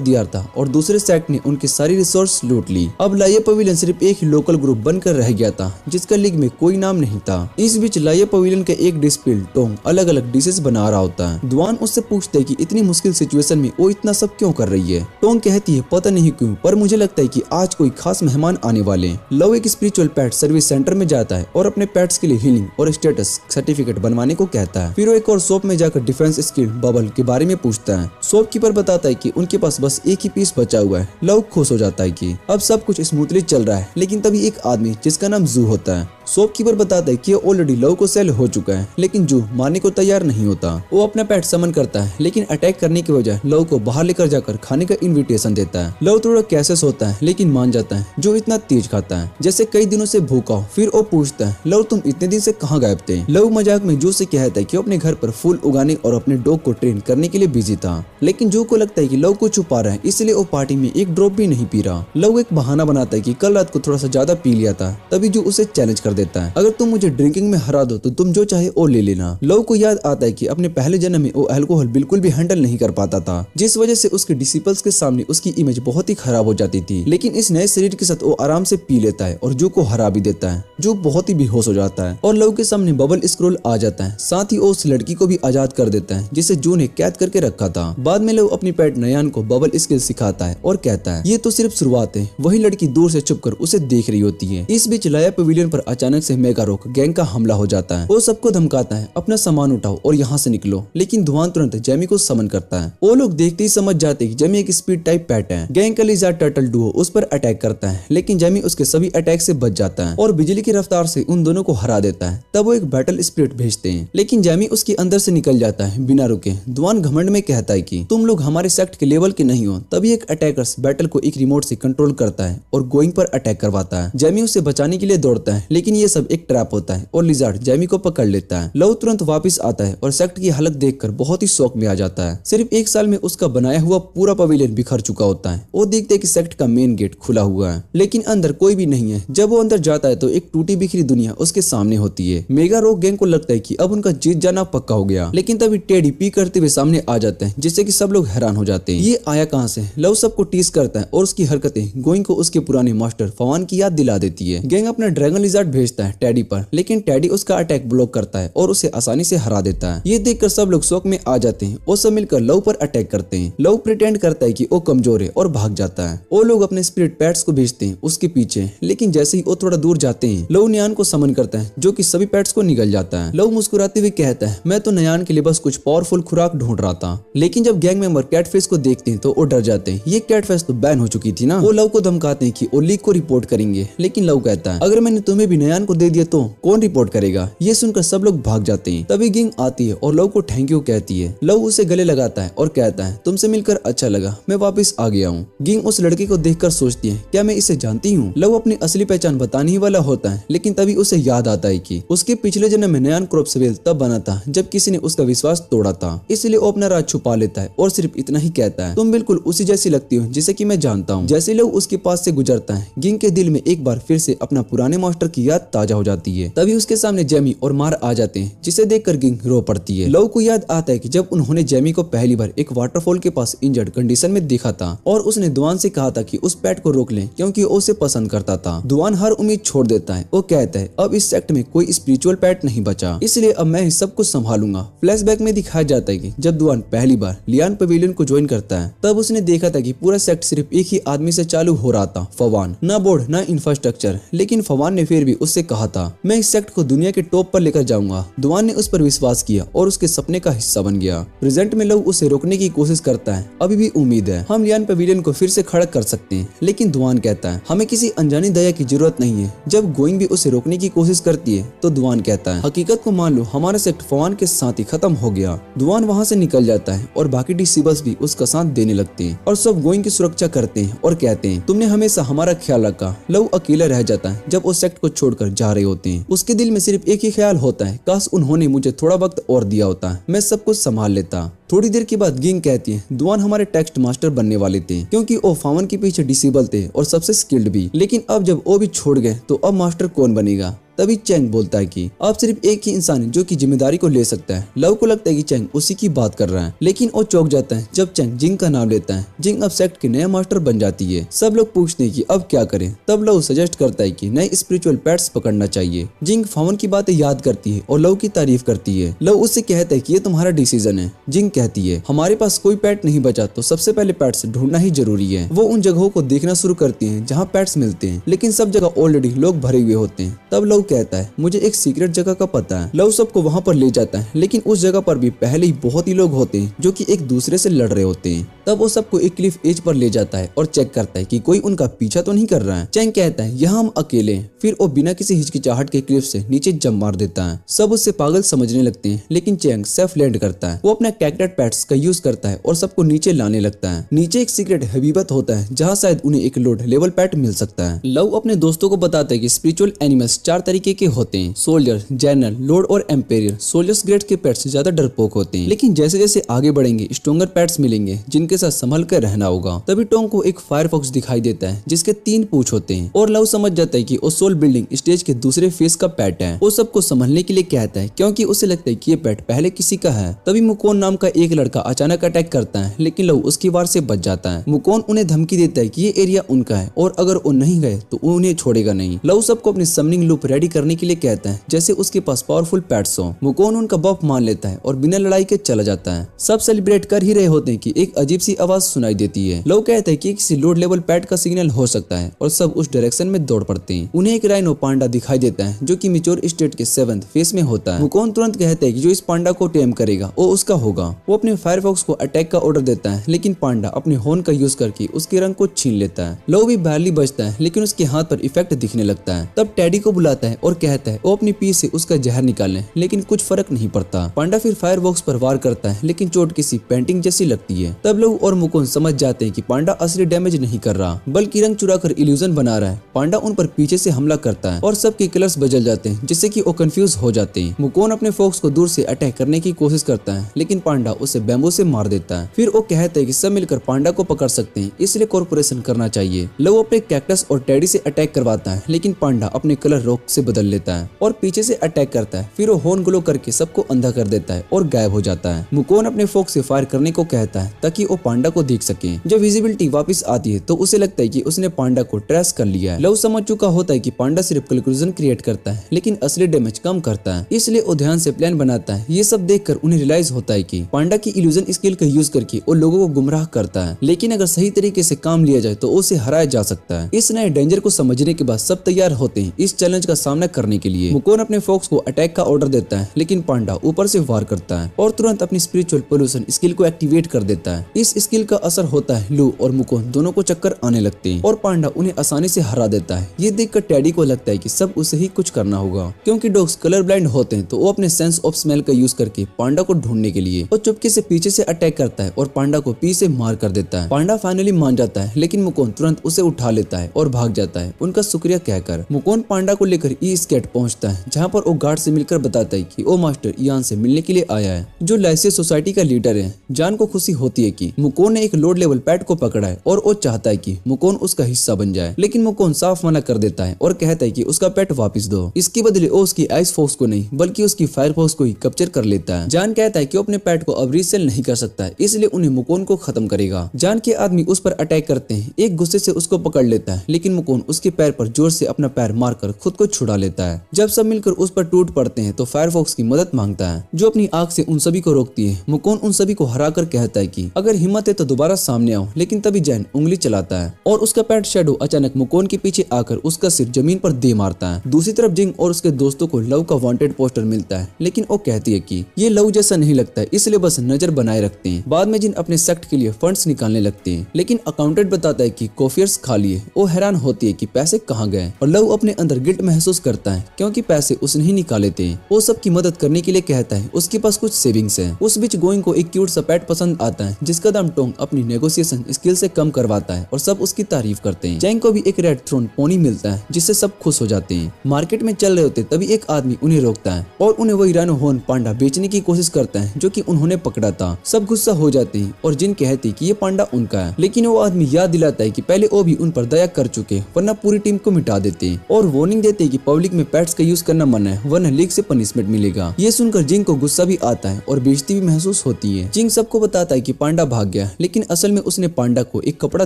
दिया था और दूसरे सेक्ट ने उनकी सारी रिसोर्स लूट ली। अब लाया पवेलियन सिर्फ एक ही लोकल ग्रुप बनकर रह गया था जिसका लीग में कोई नाम नहीं था। इस बीच लाया पवेलियन का एक डिस्पिल टोंग अलग अलग डिशेस बना रहा होता है। दुआन उससे पूछता है कि इतनी मुश्किल सिचुएशन में वो इतना सब क्यों कर रही है। टोंग कहती है पता नहीं क्यों, पर मुझे लगता है कि आज कोई खास मेहमान आने वाले। लव एक स्पिरिचुअल पेट सर्विस सेंटर में जाता है और अपने पेट्स के लिए हीलिंग और स्टेटस सर्टिफिकेट बनवाने को कहता है। फिर वो एक और शॉप में जाकर डिफेंस स्किल बबल के बारे में पूछता है। शॉपकीपर बताता है कि उनके पास बस एक ही पीस बचा हुआ है। लव खुश हो जाता है कि अब सब कुछ स्मूथली चल रहा है, लेकिन तभी एक आदमी जिसका नाम जू होता है। शॉपकीपर बताता है कि ऑलरेडी लव को सेल हो चुका है, लेकिन जू मारने को तैयार नहीं होता। वो अपना पेट समन करता है, लेकिन अटैक करने की वजह लव को बाहर लेकर जाकर खाने का इनविटेशन देता है। लव थोड़ा कैसेस होता है, लेकिन मान जाता है जो इतना तेज खाता है जैसे कई दिनों से भूखा हो। फिर वो पूछता है लव तुम इतने दिन से कहाँ गायब थे। लव मजाक में जू से कहता है कि अपने घर पर फूल उगाने और अपने डॉग को ट्रेन करने के लिए बिजी था, लेकिन जू को लगता है कि लव को छुपा रहा है, इसलिए वो पार्टी में एक ड्रॉप भी नहीं पी रहा। लव एक बहाना बनाता है कि कल रात को थोड़ा सा ज्यादा पी लिया था। तभी जू उसे चैलेंज कर देता है, अगर तुम मुझे ड्रिंकिंग में हरा दो तो तुम जो चाहे वो ले लेना। लव को याद आता है कि अपने पहले जन्म में वो अल्कोहल बिल्कुल भी हैंडल नहीं कर पाता था, जिस वजह से उसके डिसिपल्स के सामने उसकी इमेज बहुत ही खराब हो जाती थी। लेकिन इस नए शरीर के साथ वो आराम से पी लेता है और जू को हरा भी देता है। जू बहुत ही बेहोश हो जाता है और लव के सामने बबल स्क्रोल आ जाता है। साथ ही वो उस लड़की को भी आजाद कर देता है जिसे जू ने कैद करके रखा था। बाद में लव अपनी पेट नयान को बबल स्किल सिखाता है और कहता है ये तो सिर्फ शुरुआत है। वही लड़की दूर से छुपकर उसे देख रही होती है। इस बीच लाया पवेलियन पर अचानक से मेगारोक गैंग का हमला हो जाता है। वो सबको धमकाता है अपना सामान उठाओ और यहाँ से निकलो, लेकिन धुआन तुरंत जेमी को समन करता है। वो लोग देखते ही समझ जाते हैं कि जेमी एक स्पीड टाइप पेट है। गैंग का लिजार्ड टर्टल डुओ उस पर अटैक करता है, लेकिन जेमी उसके सभी अटैक से बच जाता है और बिजली की रफ्तार से उन दोनों को हरा देता है। तब वो एक बैटल स्पिरिट भेजते हैं, लेकिन जेमी उसके अंदर से निकल जाता है बिना रुके। धुआन घमंड में कहता है कि तुम लोग हमारे सेक्ट के लेवल के नहीं हो। तभी एक अटैकर्स बैटल को एक रिमोट से कंट्रोल करता है और गोइंग पर अटैक करवाता है। जेमी उसे बचाने के लिए दौड़ता है, लेकिन ये सब एक ट्रैप होता है और लिजार्ड जेमी को पकड़ लेता है। लव तुरंत वापस आता है और सेक्ट की हालत देखकर बहुत ही शौक में आ जाता है। सिर्फ एक साल में उसका बनाया हुआ पूरा पवेलियन बिखर चुका होता है। वो देखते हैं कि सेक्ट का मेन गेट खुला हुआ है, लेकिन अंदर कोई भी नहीं है। जब वो अंदर जाता है तो एक टूटी बिखरी दुनिया उसके सामने होती है। मेगा रोक गैंग को लगता है कि अब उनका जीत जाना पक्का हो गया, लेकिन तभी टेडी पी करते हुए सामने आ जाता है, जिससे कि सब लोग हैरान हो जाते हैं। ये आया कहां से? लव सबको टीस करता है और उसकी हरकतें गोइंग को उसके पुराने मास्टर फवान की याद दिला देती है। गैंग अपना ड्रैगन लिजार्ड भेजता है टेडी पर, लेकिन टेडी उसका अटैक ब्लॉक करता है और उसे आसानी से हरा देता है। ये देखकर सब लोग शौक में आ जाते हैं और सब मिलकर लव पर अटैक करते हैं। लव प्रिटेंड करता है कि वो कमजोर है और भाग जाता है। वो लोग अपने स्पिरिट पेट्स को भेजते हैं उसके पीछे, लेकिन जैसे ही वो थोड़ा दूर जाते हैं लव नयान को समन करता है, जो कि सभी पेट्स को निगल जाता है। लव मुस्कुराते हुए कहता है मैं तो नयान के लिए बस कुछ पावरफुल खुराक ढूंढ रहा था। लेकिन जब गैंग मेंबर कैटफिश को देखते हैं तो वो डर जाते हैं। ये कैटफिश तो बैन हो चुकी थी ना। वो लव को धमकाते हैं कि वो लीग को रिपोर्ट करेंगे, लेकिन लव कहता है अगर मैंने तुम्हें भी नयान को दे दिया तो कौन रिपोर्ट करेगा। ये सुनकर सब लोग भाग जाते हैं। तभी गिंग आती है और लव को थैंक यू कहती है। लव उसे गले लगाता है और कहता है तुमसे मिलकर अच्छा लगा, मैं वापस आ गया हूँ। गिंग उस लड़के को देखकर सोचती है क्या मैं इसे जानती हूँ। लव अपनी असली पहचान बताने ही वाला होता है, लेकिन तभी उसे याद आता है कि उसके पिछले जन्म में नयान क्रॉप्सवेल तब बना था जब किसी ने उसका विश्वास तोड़ा था। इसलिए वो अपना राज छुपा लेता है और सिर्फ इतना ही कहता है तुम बिल्कुल उसी जैसी लगती हो जिसे कि मैं जानता हूँ। जैसे लव उसके पास से गुजरता है गिंग के दिल में एक बार फिर से अपना पुराने मास्टर की याद ताजा हो जाती है। तभी उसके सामने जेमी और मार आ जाते हैं, जिसे देखकर गिंग रो पड़ती है। लव को याद आता है कि जब उन्होंने जेमी को पहली बार एक वाटरफॉल के पास इंजर्ड कंडीशन में देखा था और उसने दुआन से कहा था कि उस पेट को रोक ले क्योंकि वो उसे पसंद करता था। दुआन हर उम्मीद छोड़ देता है। वो कहता है अब इस सेक्ट में कोई स्पिरिचुअल पेट नहीं बचा, इसलिए अब मैं सब कुछ संभालूंगा। फ्लैशबैक में दिखाया जाता है कि जब दुआन पहली बार लियान पवेलियन को ज्वाइन करता है तब उसने देखा था कि पूरा सेक्ट सिर्फ एक ही आदमी से चालू हो रहा था, फवान। ना बोर्ड ना इंफ्रास्ट्रक्चर, लेकिन फवान ने फिर भी उससे कहा था मैं इस सेक्ट को दुनिया के टॉप पर लेकर जाऊंगा। दुआन ने उस पर विश्वास किया और उसके सपने का हिस्सा बन गया। प्रेजेंट में लव उसे रोकने की कोशिश करता है। अभी भी उम्मीद है हम लियान पवेलियन को फिर से खड़ा कर सकते हैं, लेकिन दुआन कहता है हमें किसी अनजानी दया की जरूरत नहीं है। जब गोइंग भी उसे रोकने की कोशिश करती है तो दुआन कहता है हकीकत को मान लो, हमारा सेक्ट फवान के साथ ही खत्म हो गया। दुआन वहाँ से निकल जाता है और बाकी डिसिबल्स भी उसका साथ देने लगते हैं और सब गोइंग की सुरक्षा करते हैं और कहते हैं तुमने हमेशा हमारा ख्याल रखा। लव अकेला रह जाता है जब वो सेक्ट को छोड़कर जा रहे होते हैं। उसके दिल में सिर्फ एक ही ख्याल होता है काश उन्होंने मुझे थोड़ा वक्त और दिया होता, मैं सब कुछ संभाल लेता। थोड़ी देर के बाद गिंग कहती है दुआन हमारे टेक्स्ट मास्टर बनने वाले थे क्योंकि वो फावन के पीछे डिसेबल थे और सबसे स्किल्ड भी, लेकिन अब जब वो भी छोड़ गए तो अब मास्टर कौन बनेगा। तभी चैंग बोलता है कि आप सिर्फ एक ही इंसान है जो की जिम्मेदारी को ले सकता है। लव को लगता है कि चैंग उसी की बात कर रहा है, लेकिन वो चौंक जाता है जब चैंग जिंग का नाम लेता है। जिंग अब सेक्ट के नया मास्टर बन जाती है। सब लोग पूछते हैं कि अब क्या करें। तब लव सजेस्ट करता है कि नए स्पिरिचुअल पेट्स पकड़ना चाहिए। जिंग फावन की बातें याद करती है और लव की तारीफ करती है। लव उससे कहता है कि ये तुम्हारा डिसीजन है। जिंग कहती है हमारे पास कोई पेट नहीं बचा तो सबसे पहले पेट्स ढूंढना ही जरूरी है। वो उन जगहों को देखना शुरू करती है जहाँ पेट्स मिलते हैं, लेकिन सब जगह ऑलरेडी लोग भरे हुए होते हैं। तब लव कहता है मुझे एक सीक्रेट जगह का पता है। लव सबको वहाँ पर ले जाता है, लेकिन उस जगह पर भी पहले ही बहुत ही लोग होते हैं जो कि एक दूसरे से लड़ रहे होते हैं। तब वो सबको एक क्लिफ एज पर ले जाता है और चेक करता है कि कोई उनका पीछा तो नहीं कर रहा है। चैंग कहता है यहाँ हम अकेले हैं। फिर वो बिना किसी हिचकिचाहट के क्लिफ से नीचे जंप मार देता है। सब उससे पागल समझने लगते हैं, लेकिन चैंग सेफ लैंड करता है। वो अपना कैक्टस पैट्स का यूज करता है और सबको नीचे लाने लगता है। नीचे एक सीक्रेट हबीबत होता है जहाँ शायद उन्हें एक लोड लेवल पैट मिल सकता है। लव अपने दोस्तों को बताता है कि स्पिरिचुअल एनिमल्स 4 तरीके के होते हैं, सोल्जर, जनरल, लॉर्ड और एम्पेरियर। सोल्जर्स ग्रेड के पेट्स ज्यादा डरपोक होते हैं, लेकिन जैसे जैसे आगे बढ़ेंगे स्ट्रॉन्गर पेट्स मिलेंगे जिनके साथ संभल कर रहना होगा। तभी टोंग को एक फायरफॉक्स दिखाई देता है जिसके 3 पूंछ होते हैं और लव समझ जाता है कि वो सोल बिल्डिंग स्टेज के दूसरे फेस का पेट है। वो सबको संभलने के लिए कहता है क्योंकि उसे लगता है कि ये पेट पहले किसी का है। तभी मुकोन नाम का एक लड़का अचानक अटैक करता है, लेकिन लव उसकी वार से बच जाता है। मुकोन उन्हें धमकी देता है कि ये एरिया उनका है और अगर वो नहीं गए तो उन्हें छोड़ेगा नहीं। लव सबको अपनी समनिंग लूप रेडी करने के लिए कहता है जैसे उसके पास पावरफुल पेट्स हो। मुकोन उनका बफ मान लेता है और बिना लड़ाई के चला जाता है। सब सेलिब्रेट कर ही रहे होते हैं कि एक अजीब सी आवाज सुनाई देती है। लव कहता है कि किसी लोड लेवल पैट का सिग्नल हो सकता है और सब उस डायरेक्शन में दौड़ पड़ते हैं। उन्हें एक राइनो पांडा दिखाई देता है जो कि मैच्योर स्टेट के 7th फेस में होता है। मुकोन तुरंत कहता है कि जो इस पांडा को टेम करेगा वो उसका होगा। वो अपने फायरफॉक्स को अटैक का ऑर्डर देता है, लेकिन पांडा अपने हॉर्न का यूज करके उसके रंग को छीन लेता है। लव भी बैरली बचता है, लेकिन उसके हाथ पर इफेक्ट दिखने लगता है। तब टेडी को बुलाता है और कहता है वो अपनी पीठ से उसका जहर निकाले, लेकिन कुछ फर्क नहीं पड़ता। पांडा फिर फायरबॉक्स पर वार करता है, लेकिन चोट किसी पेंटिंग जैसी लगती है। तब लव और मुकुंद समझ जाते हैं कि पांडा असली डैमेज नहीं कर रहा बल्कि रंग चुराकर इल्यूजन बना रहा है। पांडा उन पर पीछे से हमला करता है और सबके कलर्स बदल जाते हैं जिससे कि वो कंफ्यूज हो जाते हैं। मुकुंद अपने फोक्स को दूर से अटैक करने की कोशिश करता है, लेकिन पांडा उसे बैम्बू से मार देता है। फिर वो कहता है कि सब मिलकर पांडा को पकड़ सकते हैं, इसलिए कॉर्पोरेशन करना चाहिए। लव अपने कैक्टस और टेडी से अटैक करवाता है, लेकिन पांडा अपने कलर रॉक से बदल लेता है और पीछे से अटैक करता है। फिर वो हॉर्न ग्लो करके सबको अंधा कर देता है और गायब हो जाता है। मुकोन अपने फोक्स से फायर करने को कहता है ताकि वो पांडा को देख सके। जब विजिबिलिटी वापस आती है तो उसे लगता है कि उसने पांडा को ट्रेस कर लिया है। लव समझ चुका होता है कि पांडा सिर्फ कंक्लूजन क्रिएट करता है, लेकिन असली डैमेज कम करता है, इसलिए वो ध्यान से प्लान बनाता है। ये सब देखकर उन्हें रियलाइज होता है कि पांडा की इल्यूजन स्किल का यूज करके वो लोगों को गुमराह करता है, लेकिन अगर सही तरीके से काम लिया जाए तो उसे हराया जा सकता है। इस नए डेंजर को समझने के बाद सब तैयार होते हैं इस चैलेंज का सामना करने के लिए। मुकोन अपने फोक्स को अटैक का ऑर्डर देता है, लेकिन पांडा ऊपर से वार करता है और तुरंत अपनी स्पिरिचुअल पोल्यूशन स्किल को एक्टिवेट कर देता है। इस स्किल का असर होता है लू और मुकोन दोनों को चक्कर आने लगते हैं और पांडा उन्हें आसानी से हरा देता है। ये देखकर टेडी को लगता है कि सब उसे ही कुछ करना होगा, क्योंकि डॉग्स कलर ब्लाइंड होते हैं तो वो अपने सेंस ऑफ स्मेल का यूज करके पांडा को ढूंढने के लिए वो चुपके से पीछे से अटैक करता है और पांडा को पीछे से मार कर देता है। पांडा फाइनली मान जाता है, लेकिन मुकोन तुरंत उसे उठा लेता है और भाग जाता है उनका शुक्रिया कहकर। मुकोन पांडा को लेकर ई स्केट पहुंचता है, जहां पर वो गार्ड से मिलकर बताता है कि वो मास्टर यान से मिलने के लिए आया है, जो लाइसियस सोसाइटी का लीडर है। जान को खुशी होती है कि मुकोन ने एक लोड लेवल पैट को पकड़ा है और वो चाहता है कि मुकोन उसका हिस्सा बन जाए, लेकिन मुकोन साफ मना कर देता है और कहता है कि उसका पेट वापस दो। इसके बदले वो उसकी आइस फोक्स को नहीं बल्कि उसकी फायर फोक्स को ही कैप्चर कर लेता है। जान कहता है कि वो अपने पेट को अब रीसेल नहीं कर सकता है, इसलिए उन्हें मुकोन को खत्म करेगा। जान के आदमी उस पर अटैक करते हैं, एक गुस्से से उसको पकड़ लेता है, लेकिन मुकोन उसके पैर पर जोर से अपना पैर मारकर खुद को छुड़ा लेता है। जब सब मिलकर उस पर टूट पड़ते हैं तो फायरफॉक्स की मदद मांगता है, जो अपनी आग से उन सभी को रोकती है। मुकोन उन सभी को हराकर कहता है कि अगर हिम्मत है तो दोबारा सामने आओ, लेकिन तभी जैन उंगली चलाता है और उसका पेट शैडो अचानक मुकोन के पीछे आकर उसका सिर जमीन पर दे मारता है। दूसरी तरफ जिंग और उसके दोस्तों को लव का वांटेड पोस्टर मिलता है, लेकिन वो कहती है कि ये लव जैसा नहीं लगता है, इसलिए बस नजर बनाए रखते हैं। बाद में जिन अपने सेक्ट के लिए फंड्स निकालने लगते हैं, लेकिन अकाउंटेंट बताता है कि कॉफियर्स खाली है। वो हैरान होती है कि पैसे कहाँ गए और लव अपने अंदर गिल्ट महसूस करता है क्योंकि पैसे उसने ही निकाले थे। वो सबकी मदद करने के लिए कहता है उसके पास कुछ सेविंग्स है। उस बीच गोइंग को एक क्यूट सा पेट पसंद आता है, जिसका दाम टोंग अपनी नेगोशिएशन स्किल से कम करवाता है और सब उसकी तारीफ करते हैं। चैंग को भी एक रेड थ्रोन पोनी मिलता है, जिससे सब खुश हो जाते हैं। मार्केट में चल रहे होते तभी एक आदमी उन्हें रोकता है और उन्हें वही राइनो हॉर्न पांडा बेचने की कोशिश करता है जो कि उन्होंने पकड़ा था। सब गुस्सा हो जाते हैं और जिन कहती कि ये पांडा उनका है, लेकिन वो आदमी याद दिलाता है कि पहले वो भी उन पर दया कर चुके, वरना पूरी टीम को मिटा देते हैं और वार्निंग देते हैं कि पब्लिक में पेट्स का यूज करना मना है, वरना लीग से पनिशमेंट मिलेगा। ये सुनकर जिंग को गुस्सा भी आता है और बेइज्जती भी महसूस होती है। जिंग सबको बताता है कि पांडा भाग गया, लेकिन असल में उसने पांडा को एक कपड़ा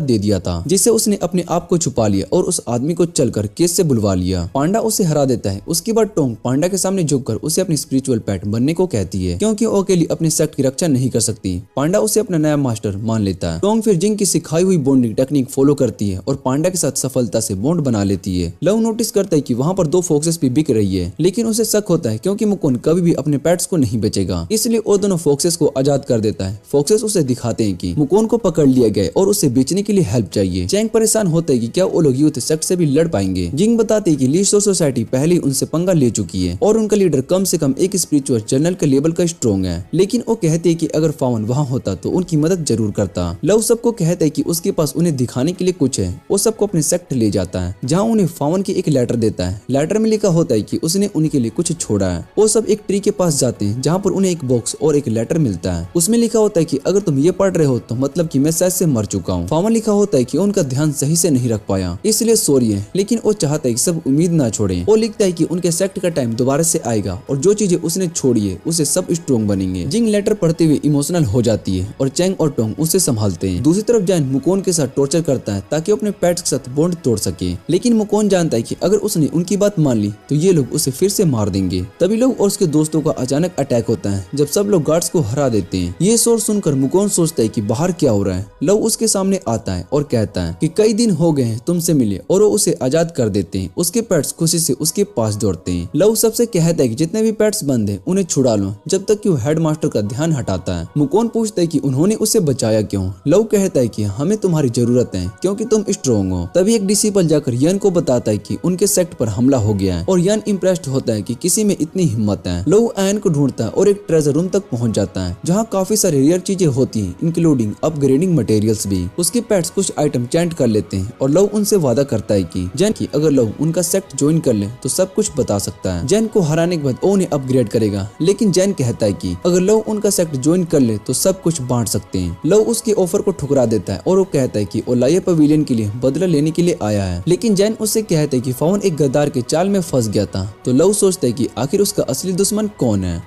दे दिया था जिससे उसने अपने आप को छुपा लिया और उस आदमी को चलकर केस से बुलवा लिया। पांडा उसे हरा देता है। उसके बाद टोंग पांडा के सामने झुककर उसे अपनी स्पिरिचुअल पेट बनने को कहती है, क्योंकि वो अकेली अपने सेक्ट की रक्षा नहीं कर सकती। पांडा उसे अपना नया मास्टर मान लेता है। टोंग फिर जिंग की सिखाई हुई बॉन्डिंग टेक्निक फॉलो करती है और पांडा के साथ सफलता से बॉन्ड बना लेती है। लव नोटिस करता है कि वहाँ पर 2 फॉक्सेस भी बिक रही है, लेकिन उसे शक होता है क्योंकि मुकुंद कभी भी अपने पेट्स को नहीं बेचेगा, इसलिए वो दोनों फॉक्सेस को आजाद कर देता है। फॉक्सेस उसे दिखाते हैं कि मुकुंद को पकड़ लिया गया और उसे बेचने के लिए हेल्प चाहिए। चैंग परेशान होता है कि क्या वो लोग यूथ सेक्ट से भी लड़ पाएंगे। जिंग बताते हैं कि ली शो सोसाइटी पहले ही उनसे पंगा ले चुकी है और उनका लीडर कम से कम एक स्पिरिचुअल जर्नल के लेवल का स्ट्रॉन्ग है, लेकिन वो कहते हैं कि अगर फावन वहाँ होता तो उनकी मदद जरूर करता। लव सबको कहता है कि उसके पास उन्हें दिखाने के लिए कुछ है। वो सबको अपने सेक्ट ले जाता है, जहाँ उन्हें फावन की एक लेटर देता है। लेटर में लिखा होता है कि उसने उनके लिए कुछ छोड़ा है। वो सब एक ट्री के पास जाते हैं, जहाँ पर उन्हें एक बॉक्स और एक लेटर मिलता है। उसमें लिखा होता है कि अगर तुम ये पढ़ रहे हो तो मतलब कि मैं शायद से मर चुका हूँ। फावन लिखा होता है कि उनका ध्यान सही से नहीं रख पाया, इसलिए सॉरी है, लेकिन वो चाहता है कि सब उम्मीद ना छोड़े। वो लिखता है कि उनके सेक्ट का टाइम दोबारा से आएगा और जो चीजें उसने छोड़ी है उसे सब स्ट्रॉन्ग बनेंगे। जिंग लेटर पढ़ते हुए इमोशनल हो जाती है और चैंग और टोंग उसे संभालते हैं। दूसरी तरफ जैन मुकोन के साथ टॉर्चर करता है ताकि अपने पेट्स के साथ बॉन्ड तोड़ सके, लेकिन मुकोन जानता है कि अगर उसने उनकी बात मान ली तो ये लोग उसे फिर से मार देंगे। तभी लोग और उसके दोस्तों का अचानक अटैक होता है जब सब लोग गार्ड्स को हरा देते हैं। ये शोर सुनकर मुकोन सोचता है कि बाहर क्या हो रहा है। लव उसके सामने आता है और कहता है कि कई दिन हो गए हैं तुमसे मिले, और वो उसे आजाद कर देते हैं। उसके पेट्स खुशी से उसके पास दौड़ते हैं। लव सबसे कहता है कि जितने भी पेट्स बंद हैं उन्हें छुड़ा लो, जब तक कि वो हेडमास्टर का ध्यान हटाता है। मुकोन पूछता है कि उन्होंने उसे बचाया क्यों। लव कहता है कि हमें तुम्हारी जरूरत है क्योंकि तुम स्ट्रॉन्ग हो। तभी एक डिसिपल जाकर यन को बताता है कि उनके सेक्ट पर हमला हो गया है और यन इम्प्रेस्ड होता है कि किसी में इतनी हिम्मत है। लव एन को ढूंढता है और एक ट्रेजर रूम तक पहुंच जाता है जहाँ काफी सारी रेयर चीजें होती हैं, इंक्लूडिंग अपग्रेडिंग मटेरियल्स भी। उसके पेट्स कुछ आइटम चैंट कर लेते हैं और लव उनसे वादा करता है कि जैन की अगर लव उनका सेक्ट ज्वाइन कर ले तो सब कुछ बता सकता है। जैन को हराने के बाद वो उन्हें अपग्रेड करेगा, लेकिन जैन कहता है कि अगर लव उनका सेक्ट ज्वाइन कर ले तो सब कुछ बांट सकते हैं। लव उसके ऑफर को ठुकरा देता है और वो कहता है कि वो लाये पवेलियन के लिए बदला लेने के लिए आया है, लेकिन जैन उससे कहता है कि फाउन एक गद्दार के चाल में फंस गया था। तो लव सोचता है कि आखिर उसका असली दुश्मन कौन है।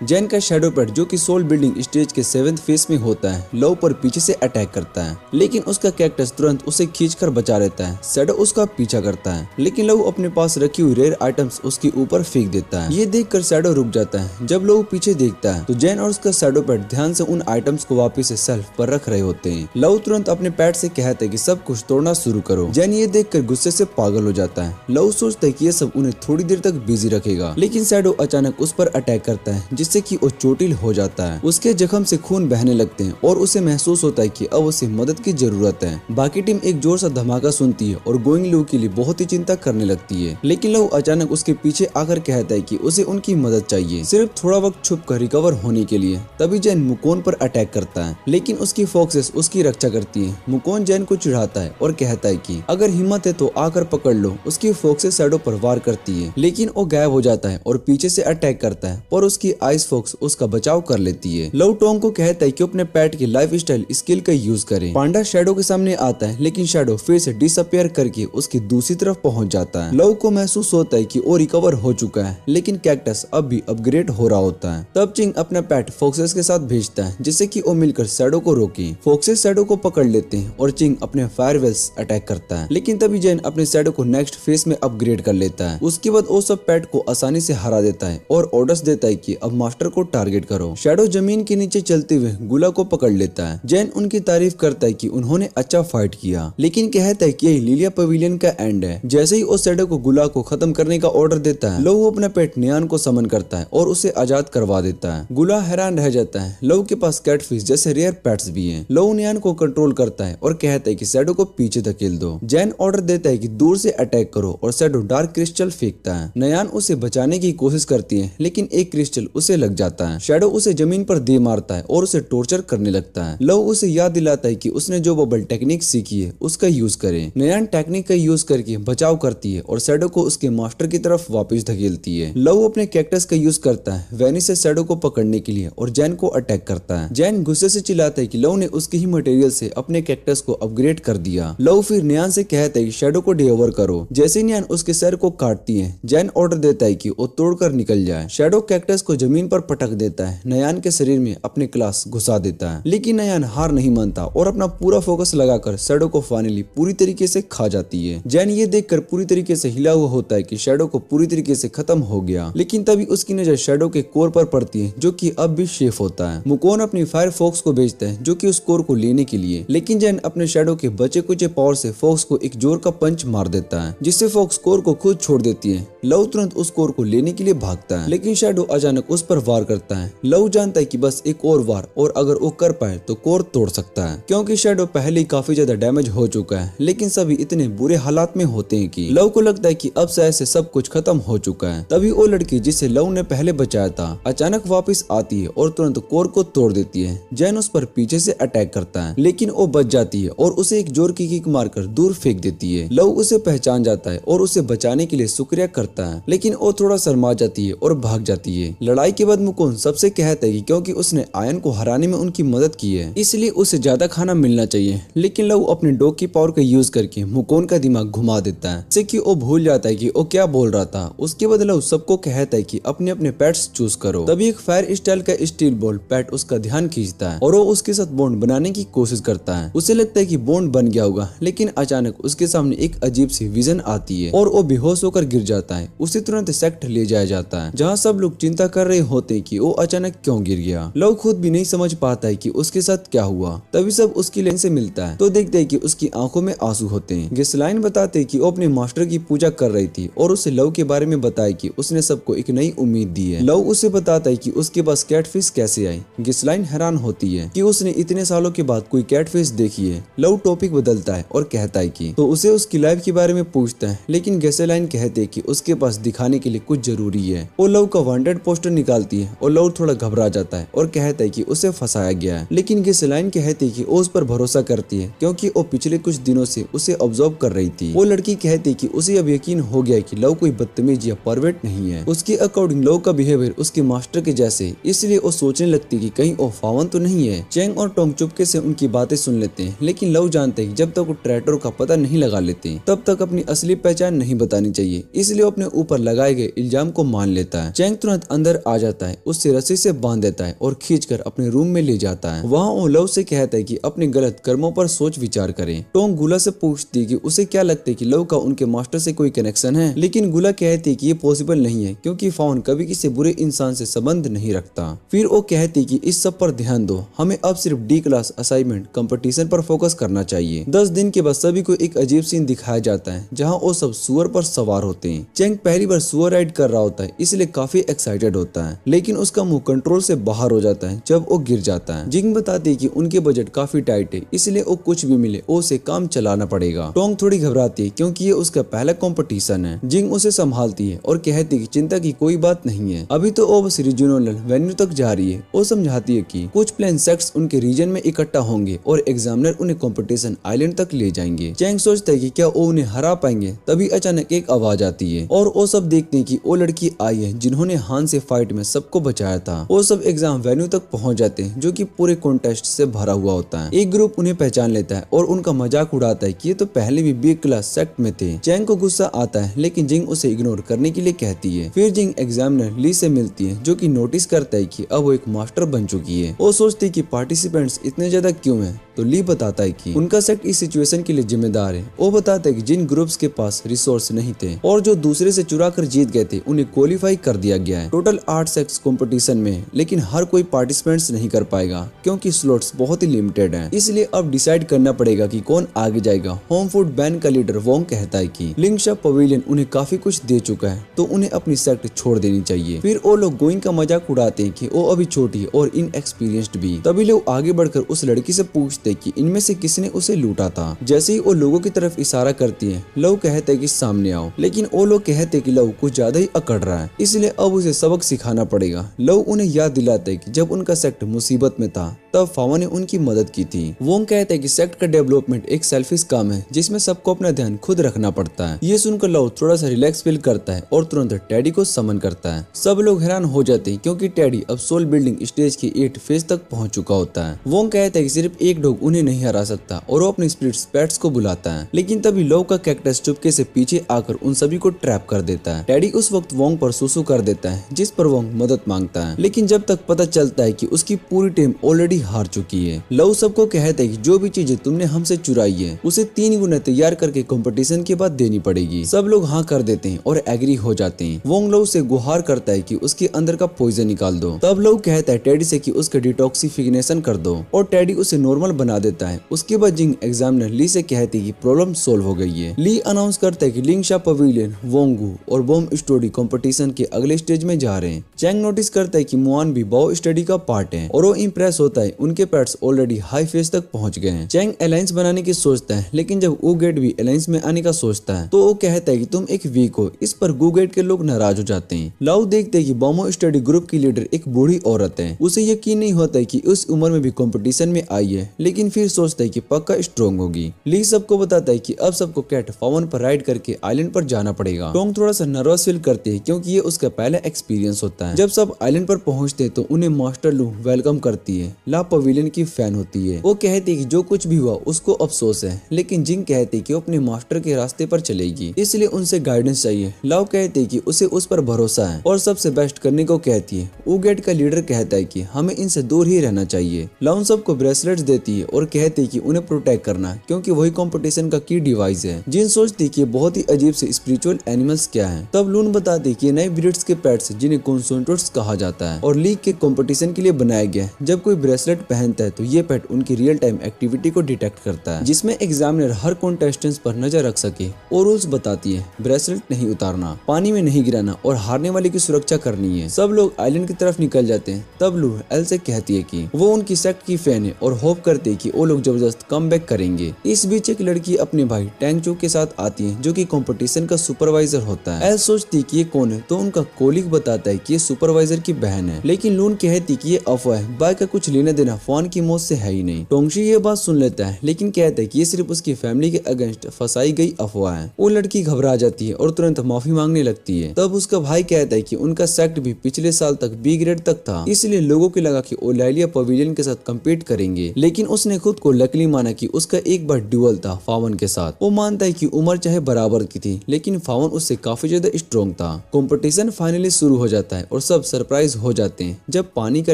जैन का शैडो पेट जो कि सोल बिल्डिंग स्टेज के 7th फेस में होता है, लव पर पीछे से अटैक करता है, लेकिन उसका कैक्टस तुरंत उसे खींचकर बचा लेता है। शैडो उसका पीछा करता है, लेकिन लव अपने पास रखी हुई रेयर आइटम्स उसके ऊपर फेंक देता है। ये देखकर शैडो रुक जाता है। जब लव पीछे देखता है तो जैन और उसका शैडो पेट ध्यान से उन आइटम्स को वापिस से शेल्फ पर रख रहे होते हैं। लव तुरंत अपने पेट से कहता है कि सब कुछ तोड़ना शुरू करो। जैन ये देखकर गुस्से से पागल हो जाता है। लव सोचता है कि ये सब उन्हें थोड़ी देर तक बिजी रखेगा, लेकिन शैडो अचानक उस पर अटैक करता है जिससे कि वो चोटिल हो जाता है। उसके जख्म से खून बहने लगते हैं और उसे महसूस होता है कि अब उसे मदद की जरूरत है। बाकी टीम एक जोर सा धमाका सुनती है और गोइंग लू के लिए बहुत ही चिंता करने लगती है, लेकिन लव अचानक उसके पीछे आकर कहता है कि उसे उनकी मदद चाहिए, सिर्फ थोड़ा वक्त छुप कर रिकवर होने के लिए। तभी जैन मुकोन पर अटैक करता है, लेकिन उसकी फॉक्सेस उसकी रक्षा करती है। मुकोन जैन को चिढ़ाता है और कहता है कि अगर हिम्मत है तो आकर पकड़ लो। उसकी फॉक्सेस शैडो पर वार करती है, लेकिन वो गायब हो जाता है और पीछे से अटैक करता है और उसकी आइस फॉक्स उसका बचाव कर लेती है। लव टोंग को कहता है कि अपने पेट की लाइफ स्टाइल स्किल का यूज करे। पांडा शैडो के सामने आता है, लेकिन शैडो फिर से डिसअपियर करके उसकी दूसरी तरफ पहुंच जाता है। लव को महसूस होता है कि वो रिकवर हो चुका है, लेकिन कैक्टस अब भी अपग्रेड हो रहा होता है। तब चिंग अपना पेट फोक्सेस के साथ भेजता है, जिससे कि वो मिलकर शैडो को रोके। फोक्सेस शैडो को पकड़ लेते हैं और चिंग अपने फायरवेल्स अटैक करता है, लेकिन तभी जैन अपने शैडो को नेक्स्ट फेस में अपग्रेड कर लेता है। उसके बाद वो सब पेट को आसानी से हरा देता है और ऑर्डर्स देता है कि अब मास्टर को टारगेट करो। शैडो जमीन के नीचे चलते हुए गुला को पकड़ लेता है। जैन उनकी तारीफ करता है कि उन्होंने अच्छा फाइट किया, लेकिन कहता है कि यही लिलिया पवेलियन का एंड है। जैसे ही वो शैडो को गुला को खत्म करने का ऑर्डर देता है, लव अपना पेट नियान को समन करता है और उसे आजाद करवा देता है। गुला हैरान रह जाता है। लव के पास कैटफिश जैसे रेयर पेट्स भी हैं। लव नियान को कंट्रोल करता है और कहता है कि शैडो को पीछे धकेल दो। जैन ऑर्डर देता है कि दूर से अटैक करो और शैडो डार्क क्रिस्टल फेंकता है। नयान उसे बचाने की कोशिश करती है, लेकिन एक क्रिस्टल उसे से लग जाता है। शैडो उसे जमीन पर दे मारता है और उसे टॉर्चर करने लगता है। लव उसे याद दिलाता है कि उसने जो बबल टेक्निक सीखी है उसका यूज करे। नयान टेक्निक का यूज करके बचाव करती है और शैडो को उसके मास्टर की तरफ वापस धकेलती है। लव अपने कैक्टस का यूज करता है वेनिस से शैडो को पकड़ने के लिए और जैन को अटैक करता है। जैन गुस्से से चिल्लाता है कि लव ने उसके ही मटेरियल से अपने कैक्टस को अपग्रेड कर दिया। लव फिर नयान से कहता है कि शैडो को डे ओवर करो। जैसे ही नयान उसके सर को काटती है, जैन ऑर्डर देता है कि वो तोड़कर निकल जाए। शैडो कैक्टस को जमीन पर पटक देता है, नयान के शरीर में अपने क्लास घुसा देता है, लेकिन नयान हार नहीं मानता और अपना पूरा फोकस लगाकर शैडो को फाइनली पूरी तरीके से खा जाती है। जैन ये देखकर पूरी तरीके से हिला हुआ होता है कि शैडो को पूरी तरीके से खत्म हो गया, लेकिन तभी उसकी नजर शैडो के कोर पर पड़ती है जो कि अब भी शेफ होता है। मुकोन अपनी फायर फोक्स को भेजता है जो कि उस कोर को लेने के लिए, लेकिन जैन अपने शैडो के बचे कुचे पावर से फोक्स को एक जोर का पंच मार देता है जिससे फोक्स कोर को खुद छोड़ देती है। लव तुरंत उस कोर को लेने के लिए भागता है, लेकिन शैडो अचानक उस पर वार करता है। लव जानता है कि बस एक और वार और अगर वो कर पाए तो कोर तोड़ सकता है, क्योंकि शैडो पहले ही काफी ज्यादा डैमेज हो चुका है। लेकिन सभी इतने बुरे हालात में होते हैं कि लव को लगता है कि अब शायद से सब कुछ खत्म हो चुका है। तभी वो लड़की जिसे लव ने पहले बचाया था अचानक वापस आती है और तुरंत कोर को तोड़ देती है। जैन उस पर पीछे से अटैक करता है, लेकिन वो बच जाती है और उसे एक जोर की किक मारकर दूर फेंक देती है। लव उसे पहचान जाता है और उसे बचाने के लिए शुक्रिया करता है, लेकिन वो थोड़ा शर्मा जाती है और भाग जाती है। लड़ाई के बाद मुकुंद सबसे कहता है कि क्योंकि उसने आयन को हराने में उनकी मदद की है इसलिए उसे ज्यादा खाना मिलना चाहिए, लेकिन लव अपने डॉग की पावर का यूज करके मुकुंद का दिमाग घुमा देता है जिससे कि वो भूल जाता है कि वो क्या बोल रहा था। उसके बाद लव सबको कहता है कि अपने अपने पेट्स चूज करो। तभी एक फायर स्टाइल का स्टील बॉल पेट उसका ध्यान खींचता है और वो उसके साथ बॉन्ड बनाने की कोशिश करता है। उसे लगता है कि बॉन्ड बन गया होगा, लेकिन अचानक उसके सामने एक अजीब सी विजन आती है और वो बेहोश होकर गिर जाता है। उसे तुरंत सेक्ट ले जाया जाता है जहाँ सब लोग चिंता कर रहे होते हैं कि वो अचानक क्यों गिर गया। लव खुद भी नहीं समझ पाता है कि उसके साथ क्या हुआ। तभी सब उसकी लेन से मिलता है तो देखते हैं कि उसकी आंखों में आंसू होते हैं। गिसलाइन बताते हैं कि वो अपने मास्टर की पूजा कर रही थी और उसे लव के बारे में बताया कि उसने सबको एक नई उम्मीद दी है। लव उसे बताता है कि उसके पास कैटफिश कैसे आई। गिसलाइन हैरान होती है कि उसने इतने सालों के बाद कोई कैटफिश देखी है। लव टॉपिक बदलता है और कहता है कि तो उसे उसकी लाइफ के बारे में पूछता है, लेकिन गिसलाइन कहते हैं कि उसके पास दिखाने के लिए कुछ जरूरी है। वो लव का वांटेड पोस्टर निकालती है और लव थोड़ा घबरा जाता है और कहता है कि उसे फंसाया गया है, लेकिन गिसलाइन कहती है कि वो उस पर भरोसा करती है क्योंकि वो पिछले कुछ दिनों से उसे ऑब्जर्व कर रही थी। वो लड़की कहती है कि उसे अब यकीन हो गया कि लव कोई बदतमीज या परवर्ट नहीं है। उसके अकॉर्डिंग लव का बिहेवियर उसके मास्टर के जैसे, इसलिए वो सोचने लगती है कि कहीं वो फावन तो नहीं है। चैंग और टोंग चुपके से उनकी बातें सुन लेते हैं, लेकिन लव जानते हैं कि जब तक वो ट्रैटर का पता नहीं लगा लेते तब तक अपनी असली पहचान नहीं बतानी चाहिए, इसलिए वो अपने ऊपर लगाए गए इल्जाम को मान लेता है। चैंग तुरंत अंदर आ जाता है, उससे रस्सी से बांध देता है और खींचकर अपने रूम में ले जाता है। वहाँ वो लव से कहता है कि अपने गलत कर्मों पर सोच विचार करें। टोंग गुला से पूछती है कि उसे क्या लगता है कि लव का उनके मास्टर से कोई कनेक्शन है, लेकिन गुला कहती है कि ये पॉसिबल नहीं है क्योंकि फाउन कभी किसी बुरे इंसान से संबंध नहीं रखता। फिर वो कहती है कि इस सब पर ध्यान दो, हमें अब सिर्फ डी क्लास असाइनमेंट कंपटीशन पर फोकस करना चाहिए। 10 दिन के बाद सभी को एक अजीब सीन दिखाया जाता है जहाँ वो सब सुअर पर सवार होते हैं। चैंग पहली बार सुअर राइड कर रहा होता है इसलिए काफी एक्साइटेड होता है, लेकिन उसका मुंह कंट्रोल से बाहर हो जाता है जब वो गिर जाता है। जिंग बताती है कि उनके बजट काफी टाइट है, इसलिए वो कुछ भी मिले उसे काम चलाना पड़ेगा। टोंग थोड़ी घबराती है क्योंकि ये उसका पहला कंपटीशन है। जिंग उसे संभालती है और कहती है कि चिंता की कोई बात नहीं है, अभी तो वो बस रीजनल वेन्यू तक जा रही है। वो समझाती है कि कुछ प्लेन सेक्ट्स उनके रीजन में इकट्ठा होंगे और एग्जामिनर उन्हें कंपटीशन आइलैंड तक ले जाएंगे। चैंग सोचता है कि क्या वो उन्हें हरा पाएंगे, तभी अचानक एक आवाज आती है और वो सब देखते हैं कि वो लड़की आई है जिन्होंने हान से फाइट में सबको बचाया था। वो सब एग्जाम वेन्यू तक पहुंच जाते हैं जो कि पूरे कॉन्टेस्ट से भरा हुआ होता है। एक ग्रुप उन्हें पहचान लेता है और उनका मजाक उड़ाता है कि ये तो पहले भी बी क्लास सेक्ट में थे। चैंग को गुस्सा आता है, लेकिन जिंग उसे इग्नोर करने के लिए कहती है। फिर जिंग एग्जामिनर ली से मिलती है जो कि नोटिस करता है कि अब वो एक मास्टर बन चुकी है। वो सोचती है कि पार्टिसिपेंट्स इतने ज्यादा क्यों हैं, तो ली बताता है कि उनका सेक्ट इस सिचुएशन के लिए जिम्मेदार है। वो बताता है कि जिन ग्रुप्स के पास रिसोर्स नहीं थे और जो दूसरे से चुरा कर जीत गए थे उन्हें क्वालिफाई कर दिया गया है। टोटल 8 सेक्ट्स कंपटीशन में, लेकिन हर कोई पार्टिसिपेंट्स नहीं कर पाएगा क्योंकि स्लॉट्स बहुत ही लिमिटेड हैं। इसलिए अब डिसाइड करना पड़ेगा कि कौन आगे जाएगा। होम फूड बैंड का लीडर वोंग कहता है कि लिंगशा पवेलियन उन्हें काफी कुछ दे चुका है तो उन्हें अपनी सेक्ट छोड़ देनी चाहिए। फिर वो लोग गोइंग का मजाक उड़ाते हैं कि वो अभी छोटी और इनएक्सपीरियंस्ड भी। तभी लोग आगे बढ़कर उस लड़की से पूछते सोचते कि इनमें से किसी ने उसे लूटा था। जैसे ही वो लोगों की तरफ इशारा करती है, लव कहते है कि सामने आओ, लेकिन वो लोग कहते कि लव कुछ ज्यादा ही अकड़ रहा है, इसलिए अब उसे सबक सिखाना पड़ेगा। लव उन्हें याद दिलाते है कि जब उनका सेक्ट मुसीबत में था तब फावा ने उनकी मदद की थी। वोंग कहते हैं कि सेक्ट का डेवलपमेंट एक सेल्फिश काम है जिसमें सबको अपना ध्यान खुद रखना पड़ता है। ये सुनकर लव थोड़ा सा रिलैक्स फील करता है और तुरंत टेडी को समन करता है। सब लोग हैरान हो जाते हैं क्योंकि टेडी अब सोल बिल्डिंग स्टेज के 8 फेज तक पहुंच चुका होता है। वोंग कहता है कि सिर्फ एक डॉग उन्हें नहीं हरा सकता और वो अपने स्पिरिट पेट्स को बुलाता है, लेकिन तभी लव का कैक्टस चुपके से पीछे आकर उन सभी को ट्रैप कर देता है। टेडी उस वक्त वोंग पर सुसु कर देता है, जिस पर वोंग मदद मांगता है, लेकिन जब तक पता चलता है कि उसकी पूरी टीम ऑलरेडी हार चुकी है। लव सबको कहते हैं कि जो भी चीजें तुमने हमसे चुराई है उसे 3 गुना तैयार करके कंपटीशन के बाद देनी पड़ेगी। सब लोग हाँ कर देते हैं और एग्री हो जाते हैं। वोंग लव से गुहार करता है कि उसके अंदर का पॉइजन निकाल दो। तब लव कहता है टेडी से कि उसका डिटॉक्सिफिकेशन कर दो और टेडी उसे नॉर्मल बना देता है। उसके बाद जिंग एग्जामिनर ली से कहती है कि प्रॉब्लम सोल्व हो गई है। ली अनाउंस करता है कि लिंगशा पवेलियन, वोंगू और बॉम्ब स्टडी कंपटीशन के अगले स्टेज में जा रहे हैं। चैंग नोटिस करता है कि मुआन भी बाओ स्टडी का पार्ट है और वो इम्प्रेस होता है, उनके पेट्स ऑलरेडी हाई फेज तक पहुंच गए हैं। चैंग अलायंस बनाने की सोचता है, लेकिन जब उगेट भी अलायंस में आने का सोचता है तो वो कहता है कि तुम एक वीक हो। इस पर गुगेट के लोग नाराज हो जाते हैं। लाउ देखते हैं कि बॉम्बो स्टडी ग्रुप की लीडर एक बूढ़ी औरत है। उसे यकीन नहीं होता है कि उस उम्र में भी कंपटीशन में आई है, लेकिन फिर सोचता है कि पक्का स्ट्रॉन्ग होगी। ली सबको बताता है कि अब सबको कैट फावन पर राइड करके आइलैंड पर जाना पड़ेगा। टोंग थोड़ा सा नर्वस फील करती है क्योंकि ये उसका पहला एक्सपीरियंस होता है। जब सब आइलैंड पर पहुंचते तो उन्हें मास्टर लू वेलकम करती है। ला पवेलियन की फैन होती है। वो कहती है कि जो कुछ भी हुआ उसको अफसोस है, लेकिन जिंग कहती है कि वो अपने मास्टर के रास्ते पर चलेगी, इसलिए उनसे गाइडेंस चाहिए। लाओ कहती है कि उसे उस पर भरोसा है और सबसे बेस्ट करने को कहती है। उगेट का लीडर कहता है कि हमें इनसे दूर ही रहना चाहिए। लाउन सबको ब्रेसलेट्स देती है और कहती है कि उन्हें प्रोटेक्ट करना क्योंकि वही कंपटीशन का की डिवाइस है। जिन सोचती है कि बहुत ही अजीब से स्पिरिचुअल एनिमल्स क्या है। तब लून बताती है कि नए ब्रीड्स के पेट्स जिन्हें कॉन्सेंट्रेट्स कहा जाता है और लीग के कंपटीशन के लिए बनाया गया है। जब कोई ब्रेसलेट पहनता है तो ये पेट उनकी रियल टाइम एक्टिविटी को डिटेक्ट करता है, जिसमें एग्जामिनर हर कॉन्टेस्टेंट्स पर नजर रख सके। और रूल्स बताती है, ब्रेसलेट नहीं उतारना, पानी में नहीं गिराना और हारने वाले की सुरक्षा करनी है। सब लोग आइलैंड की तरफ निकल जाते हैं। तब लू एल से कहती है कि वो उनकी सेक्ट की फैन है और होप करते है कि वो लोग जबरदस्त कम बैक करेंगे। इस बीच एक लड़की अपने भाई टैंगचू के साथ आती है जो कि कंपटीशन का सुपरवाइजर होता है। एल सोचती है कि ये कौन है तो उनका कोलिग बताता है कि ये सुपरवाइजर की बहन है, लेकिन लून कहती कि ये अफवाह है, बाय का कुछ लेना देना फॉन की मौत से है ही नहीं। टोंगशी ये बात सुन लेता है लेकिन कहता है कि ये सिर्फ उसकी फैमिली के अगेंस्ट फंसाई गई अफवाह है। वो लड़की घबरा जाती है और तुरंत माफी मांगने लगती है। तब उसका भाई कहता है कि उनका सेक्ट भी पिछले साल तक बी ग्रेड तक था, इसलिए लोगों को लगा कि ओलाइलिया पवेलियन के साथ कम्पीट करेंगे, लेकिन उसने खुद को लकली माना कि उसका एक बार ड्यूअल था फावन के साथ। वो मानता है कि उम्र चाहे बराबर की थी, लेकिन फावन उससे काफी ज्यादा स्ट्रॉन्ग था। कंपटीशन फाइनली शुरू हो जाता है और सब सरप्राइज हो जाते हैं जब पानी का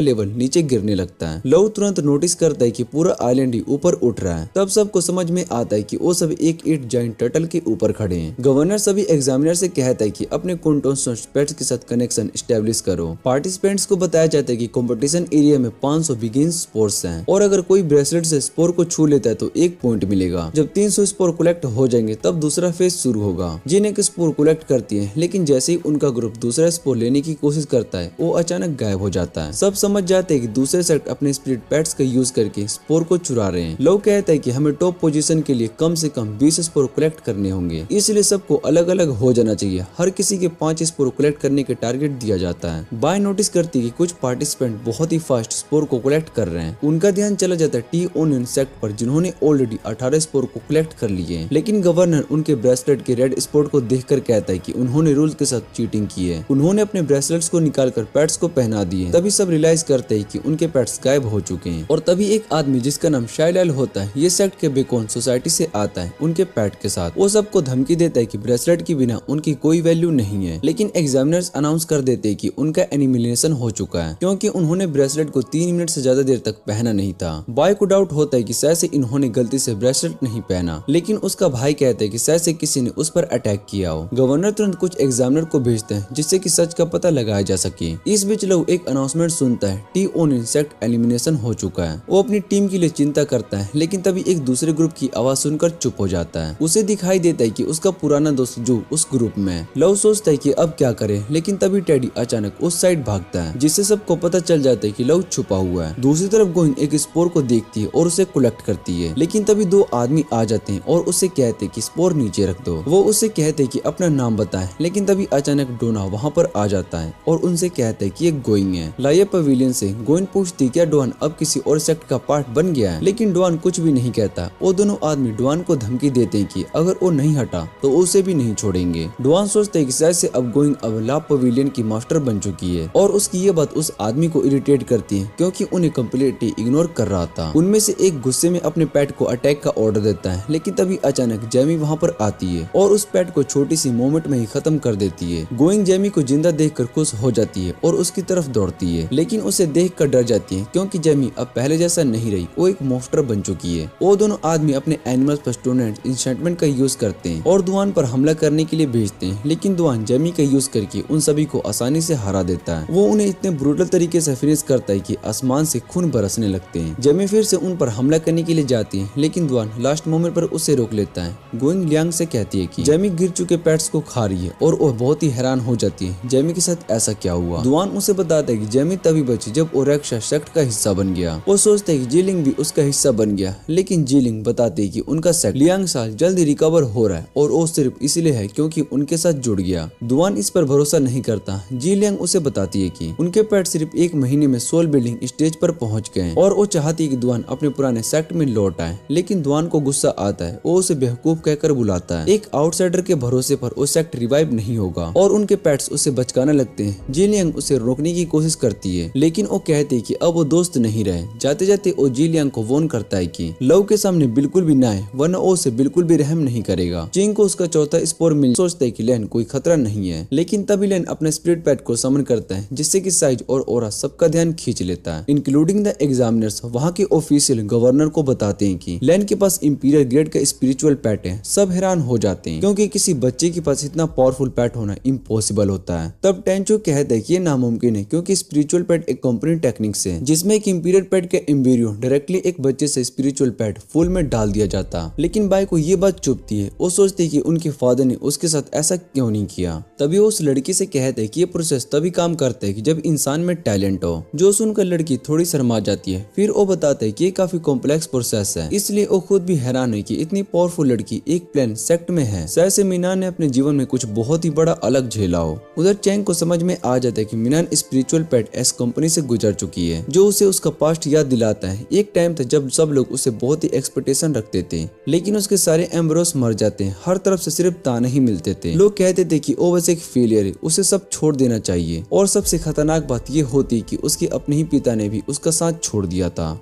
लेवल नीचे गिरने लगता है। लव तुरंत नोटिस करता है कि पूरा आइलैंड ही ऊपर उठ रहा है। तब सबको समझ में आता है कि वो सब एक 8 जाइंट टर्टल के ऊपर खड़े हैं। गवर्नर सभी एग्जामिनर से कहता है कि अपने कॉन्टेस्टेंट्स के साथ कनेक्शन एस्टेब्लिश करो। पार्टिसिपेंट्स को बताया जाता है कि कंपटीशन एरिया में 500 बिगिन स्पोर्स हैं और अगर कोई ब्रेसलेट से स्पोर को छू लेता है तो 1 पॉइंट मिलेगा। जब 300 स्पोर कलेक्ट हो जाएंगे तब दूसरा फेज शुरू होगा। जिन एक स्पोर कलेक्ट करती है, लेकिन जैसे ही उनका ग्रुप दूसरा स्पोर लेने की कोशिश करता है वो अचानक गायब हो जाता है। सब समझ जाते हैं कि दूसरे सेक्ट अपने स्पिरिट पेट्स का यूज करके स्पोर को चुरा रहे हैं। लोग कहता है कि हमें टॉप पोजीशन के लिए कम से कम 20 स्पोर कलेक्ट करने होंगे, इसलिए सबको अलग अलग हो जाना चाहिए। हर किसी के 5 स्पोर कलेक्ट करने के टारगेट दिया जाता है। बाय नोटिस करती है कि कुछ पार्टिसिपेंट बहुत ही फास्ट स्पोर को कलेक्ट कर रहे हैं। उनका ध्यान चला जाता है टी ओनियन सेक्ट पर जिन्होंने ऑलरेडी 18 स्पोर को कलेक्ट कर लिए, लेकिन गवर्नर उनके ब्रेसलेट के रेड स्पॉट को देखकर कहता है कि उन्होंने रूल के साथ चीटिंग की है। उन्होंने अपने ब्रेसलेट्स को निकालकर पेट्स को पहना दिए। तभी सब रियलाइज करते हैं कि उनके पेट्स गायब हो चुके हैं। और तभी एक आदमी जिसका नाम शाइलाल होता है, ये सेक्ट के बेकोन सोसाइटी से आता है उनके पेट के साथ। वो सबको धमकी देता है कि ब्रेसलेट के बिना उनकी कोई वैल्यू नहीं है, लेकिन एग्जामिनर्स अनाउंस कर देते हैं कि उनका एनिमिलेशन हो चुका है क्योंकि उन्होंने ब्रेसलेट को 3 मिनट से ज्यादा देर तक पहना नहीं था। बॉय को डाउट होता है कि शायद से इन्होंने गलती से ब्रेसलेट नहीं पहना, लेकिन उसका भाई कहता है कि शायद से किसी ने उस पर अटैक किया हो। गवर्नर तुरंत कुछ एग्जामिनर को भेजते हैं जिससे कि सच का पता लगाया जा सके। इस बीच लोग एक अनाउंसमेंट सुनता है, T onion sect elimination transformation हो चुका है। वो अपनी टीम के लिए चिंता करता है, लेकिन तभी एक दूसरे ग्रुप की आवाज सुनकर चुप हो जाता है। उसे दिखाई देता है कि उसका पुराना दोस्त जो उस ग्रुप में है। लव सोचता है कि अब क्या करे, लेकिन तभी टेडी अचानक उस साइड भागता है, जिससे सबको पता चल जाता है कि लव छुपा हुआ है। दूसरी तरफ गोइंग एक स्पोर को देखती है और उसे कलेक्ट करती है, लेकिन तभी दो आदमी आ जाते हैं और उसे कहते हैं कि स्पोर नीचे रख दो। वो उससे कहते हैं कि अपना नाम बताए, लेकिन तभी अचानक डोना वहाँ पर आ जाता है और उनसे कहते हैं कि ये गोइंग है। लाया पवेलियन से गोइंग पूछती क्या डॉन अब किसी और सेक्ट का पार्ट बन गया है, लेकिन डॉन कुछ भी नहीं कहता। वो दोनों आदमी डॉन को धमकी देते हैं कि अगर वो नहीं हटा तो उसे भी नहीं छोड़ेंगे। डॉन सोचते है कि शायद से अब गोइंग अब ला पवेलियन की मास्टर बन चुकी है, और उसकी ये बात उस आदमी को इरिटेट करती है क्योंकि उन्हें कम्प्लीटली इग्नोर कर रहा था। उनमें से एक गुस्से में अपने पेट को अटैक का ऑर्डर देता है, लेकिन तभी अचानक जेमी वहाँ पर आती है और उस पेट को छोटी सी मोमेंट में ही खत्म कर देती है। गोइंग जेमी को जिंदा देखकर खुश हो जाती है और उसकी तरफ दौड़ती है, लेकिन उसे देखकर डर जाती है क्योंकि जेमी अब पहले जैसा नहीं रही, वो एक मॉन्स्टर बन चुकी है। वो दोनों आदमी अपने एनिमल्स पर स्टोनेंट इंसेंटमेंट का यूज करते हैं और दुआन पर हमला करने के लिए भेजते हैं, लेकिन दुआन जेमी का यूज करके उन सभी को आसानी से हरा देता है। वो उन्हें इतने ब्रूटल तरीके से फिनिश करता है कि आसमान से खून बरसने लगते हैं। जेमी फिर से उन पर हमला करने के लिए जाती है, लेकिन दुआन लास्ट मोमेंट पर उसे रोक लेता है। गोइंग लियांग से कहती है कि जेमी गिर चुके पेट्स को खा रही है और वो बहुत ही हैरान हो जाती है जेमी के साथ ऐसा क्या हुआ। दुआन उसे बताता है कि जेमी तभी बची जब वो रक्षा सेक्ट का हिस्सा बन गया। वो सोचते है कि जीलिंग भी उसका हिस्सा बन गया, लेकिन जीलिंग बताते है कि उनका सेक्ट लियांग साल जल्दी रिकवर हो रहा है और वो सिर्फ इसलिए है क्योंकि उनके साथ जुड़ गया। दुआन इस पर भरोसा नहीं करता। जीलियांग उसे बताती है कि उनके पेट सिर्फ एक महीने में सोल बिल्डिंग स्टेज पर पहुंच गए और वो चाहती है कि दुआन अपने पुराने सेक्ट में लौट आए, लेकिन दुआन को गुस्सा आता है। वो उसे बेवकूफ कहकर बुलाता है। एक आउटसाइडर के भरोसे पर वो सेक्ट रिवाइव नहीं होगा और उनके पेट्स उसे बचकाने लगते हैं। जीलियांग उसे रोकने की कोशिश करती है, लेकिन वो कहते हैं कि अब वो दोस्त नहीं रहे। जाते जाते वो जीलियांग को वॉर्न करता है कि लव के सामने बिल्कुल भी ना आए, वरना वो उसे बिल्कुल भी रहम नहीं करेगा। चिंग को उसका चौथा स्पोर मिल सोचता है कि लेन कोई खतरा नहीं है, लेकिन तभी लेन अपने स्पिरिट पेट को समन करता है, जिससे कि साइज और ओरा सबका ध्यान खींच लेता है, इंक्लूडिंग द एग्जामिनर्स। वहाँ के ऑफिशियल गवर्नर को बताते हैं कि लेन के पास इंपीरियल ग्रेड का स्पिरिचुअल पेट है। सब हैरान हो जाते हैं क्योंकि किसी बच्चे के पास इतना पावरफुल पेट होना इम्पॉसिबल होता है। तब टेंचो कहता है कि ये नामुमकिन है क्योंकि स्पिरिचुअल पेट एक कंपनी टेक्निक्स है जिसमें एक इंपीरियल पेट के एम्ब्रियो डायरेक्टली एक बच्चे से स्पिरिचुअल पेट फुल में डाल दिया जाता। लेकिन बाई को ये बात चुभती है। वो सोचती है कि उनके फादर ने उसके साथ ऐसा क्यों नहीं किया। तभी वो उस लड़की से कहते हैं कि ये प्रोसेस तभी काम करता है कि जब इंसान में टैलेंट हो। जो सुनकर लड़की थोड़ी शर्मा जाती है। फिर वो बताते हैं कि ये काफी कॉम्प्लेक्स प्रोसेस है, इसलिए वो खुद भी हैरान है कि इतनी पावरफुल लड़की एक प्लान सेक्ट में है। शायद से मीनान ने अपने जीवन में कुछ बहुत ही बड़ा अलग झेला हो। उधर चैंग को समझ में आ जाता है कि मीनान स्पिरिचुअल पेट एस कंपनी से गुजर चुकी है, जो उसे उसका पास्ट याद दिलाता है। एक टाइम था जब सब लोग उसे बहुत ही एक्सपेक्टेशन रखते थे, लेकिन उसके सारे एम्ब्रोस मर जाते हैं। हर तरफ से सिर्फ ताने ही मिलते थे। लोग कहते थे कि वो बस एक फेलियर है, उसे सब छोड़ देना चाहिए। और सबसे खतरनाक बात ये होती कि उसके अपने ही पिता ने भी उसका साथ छोड़ दिया था।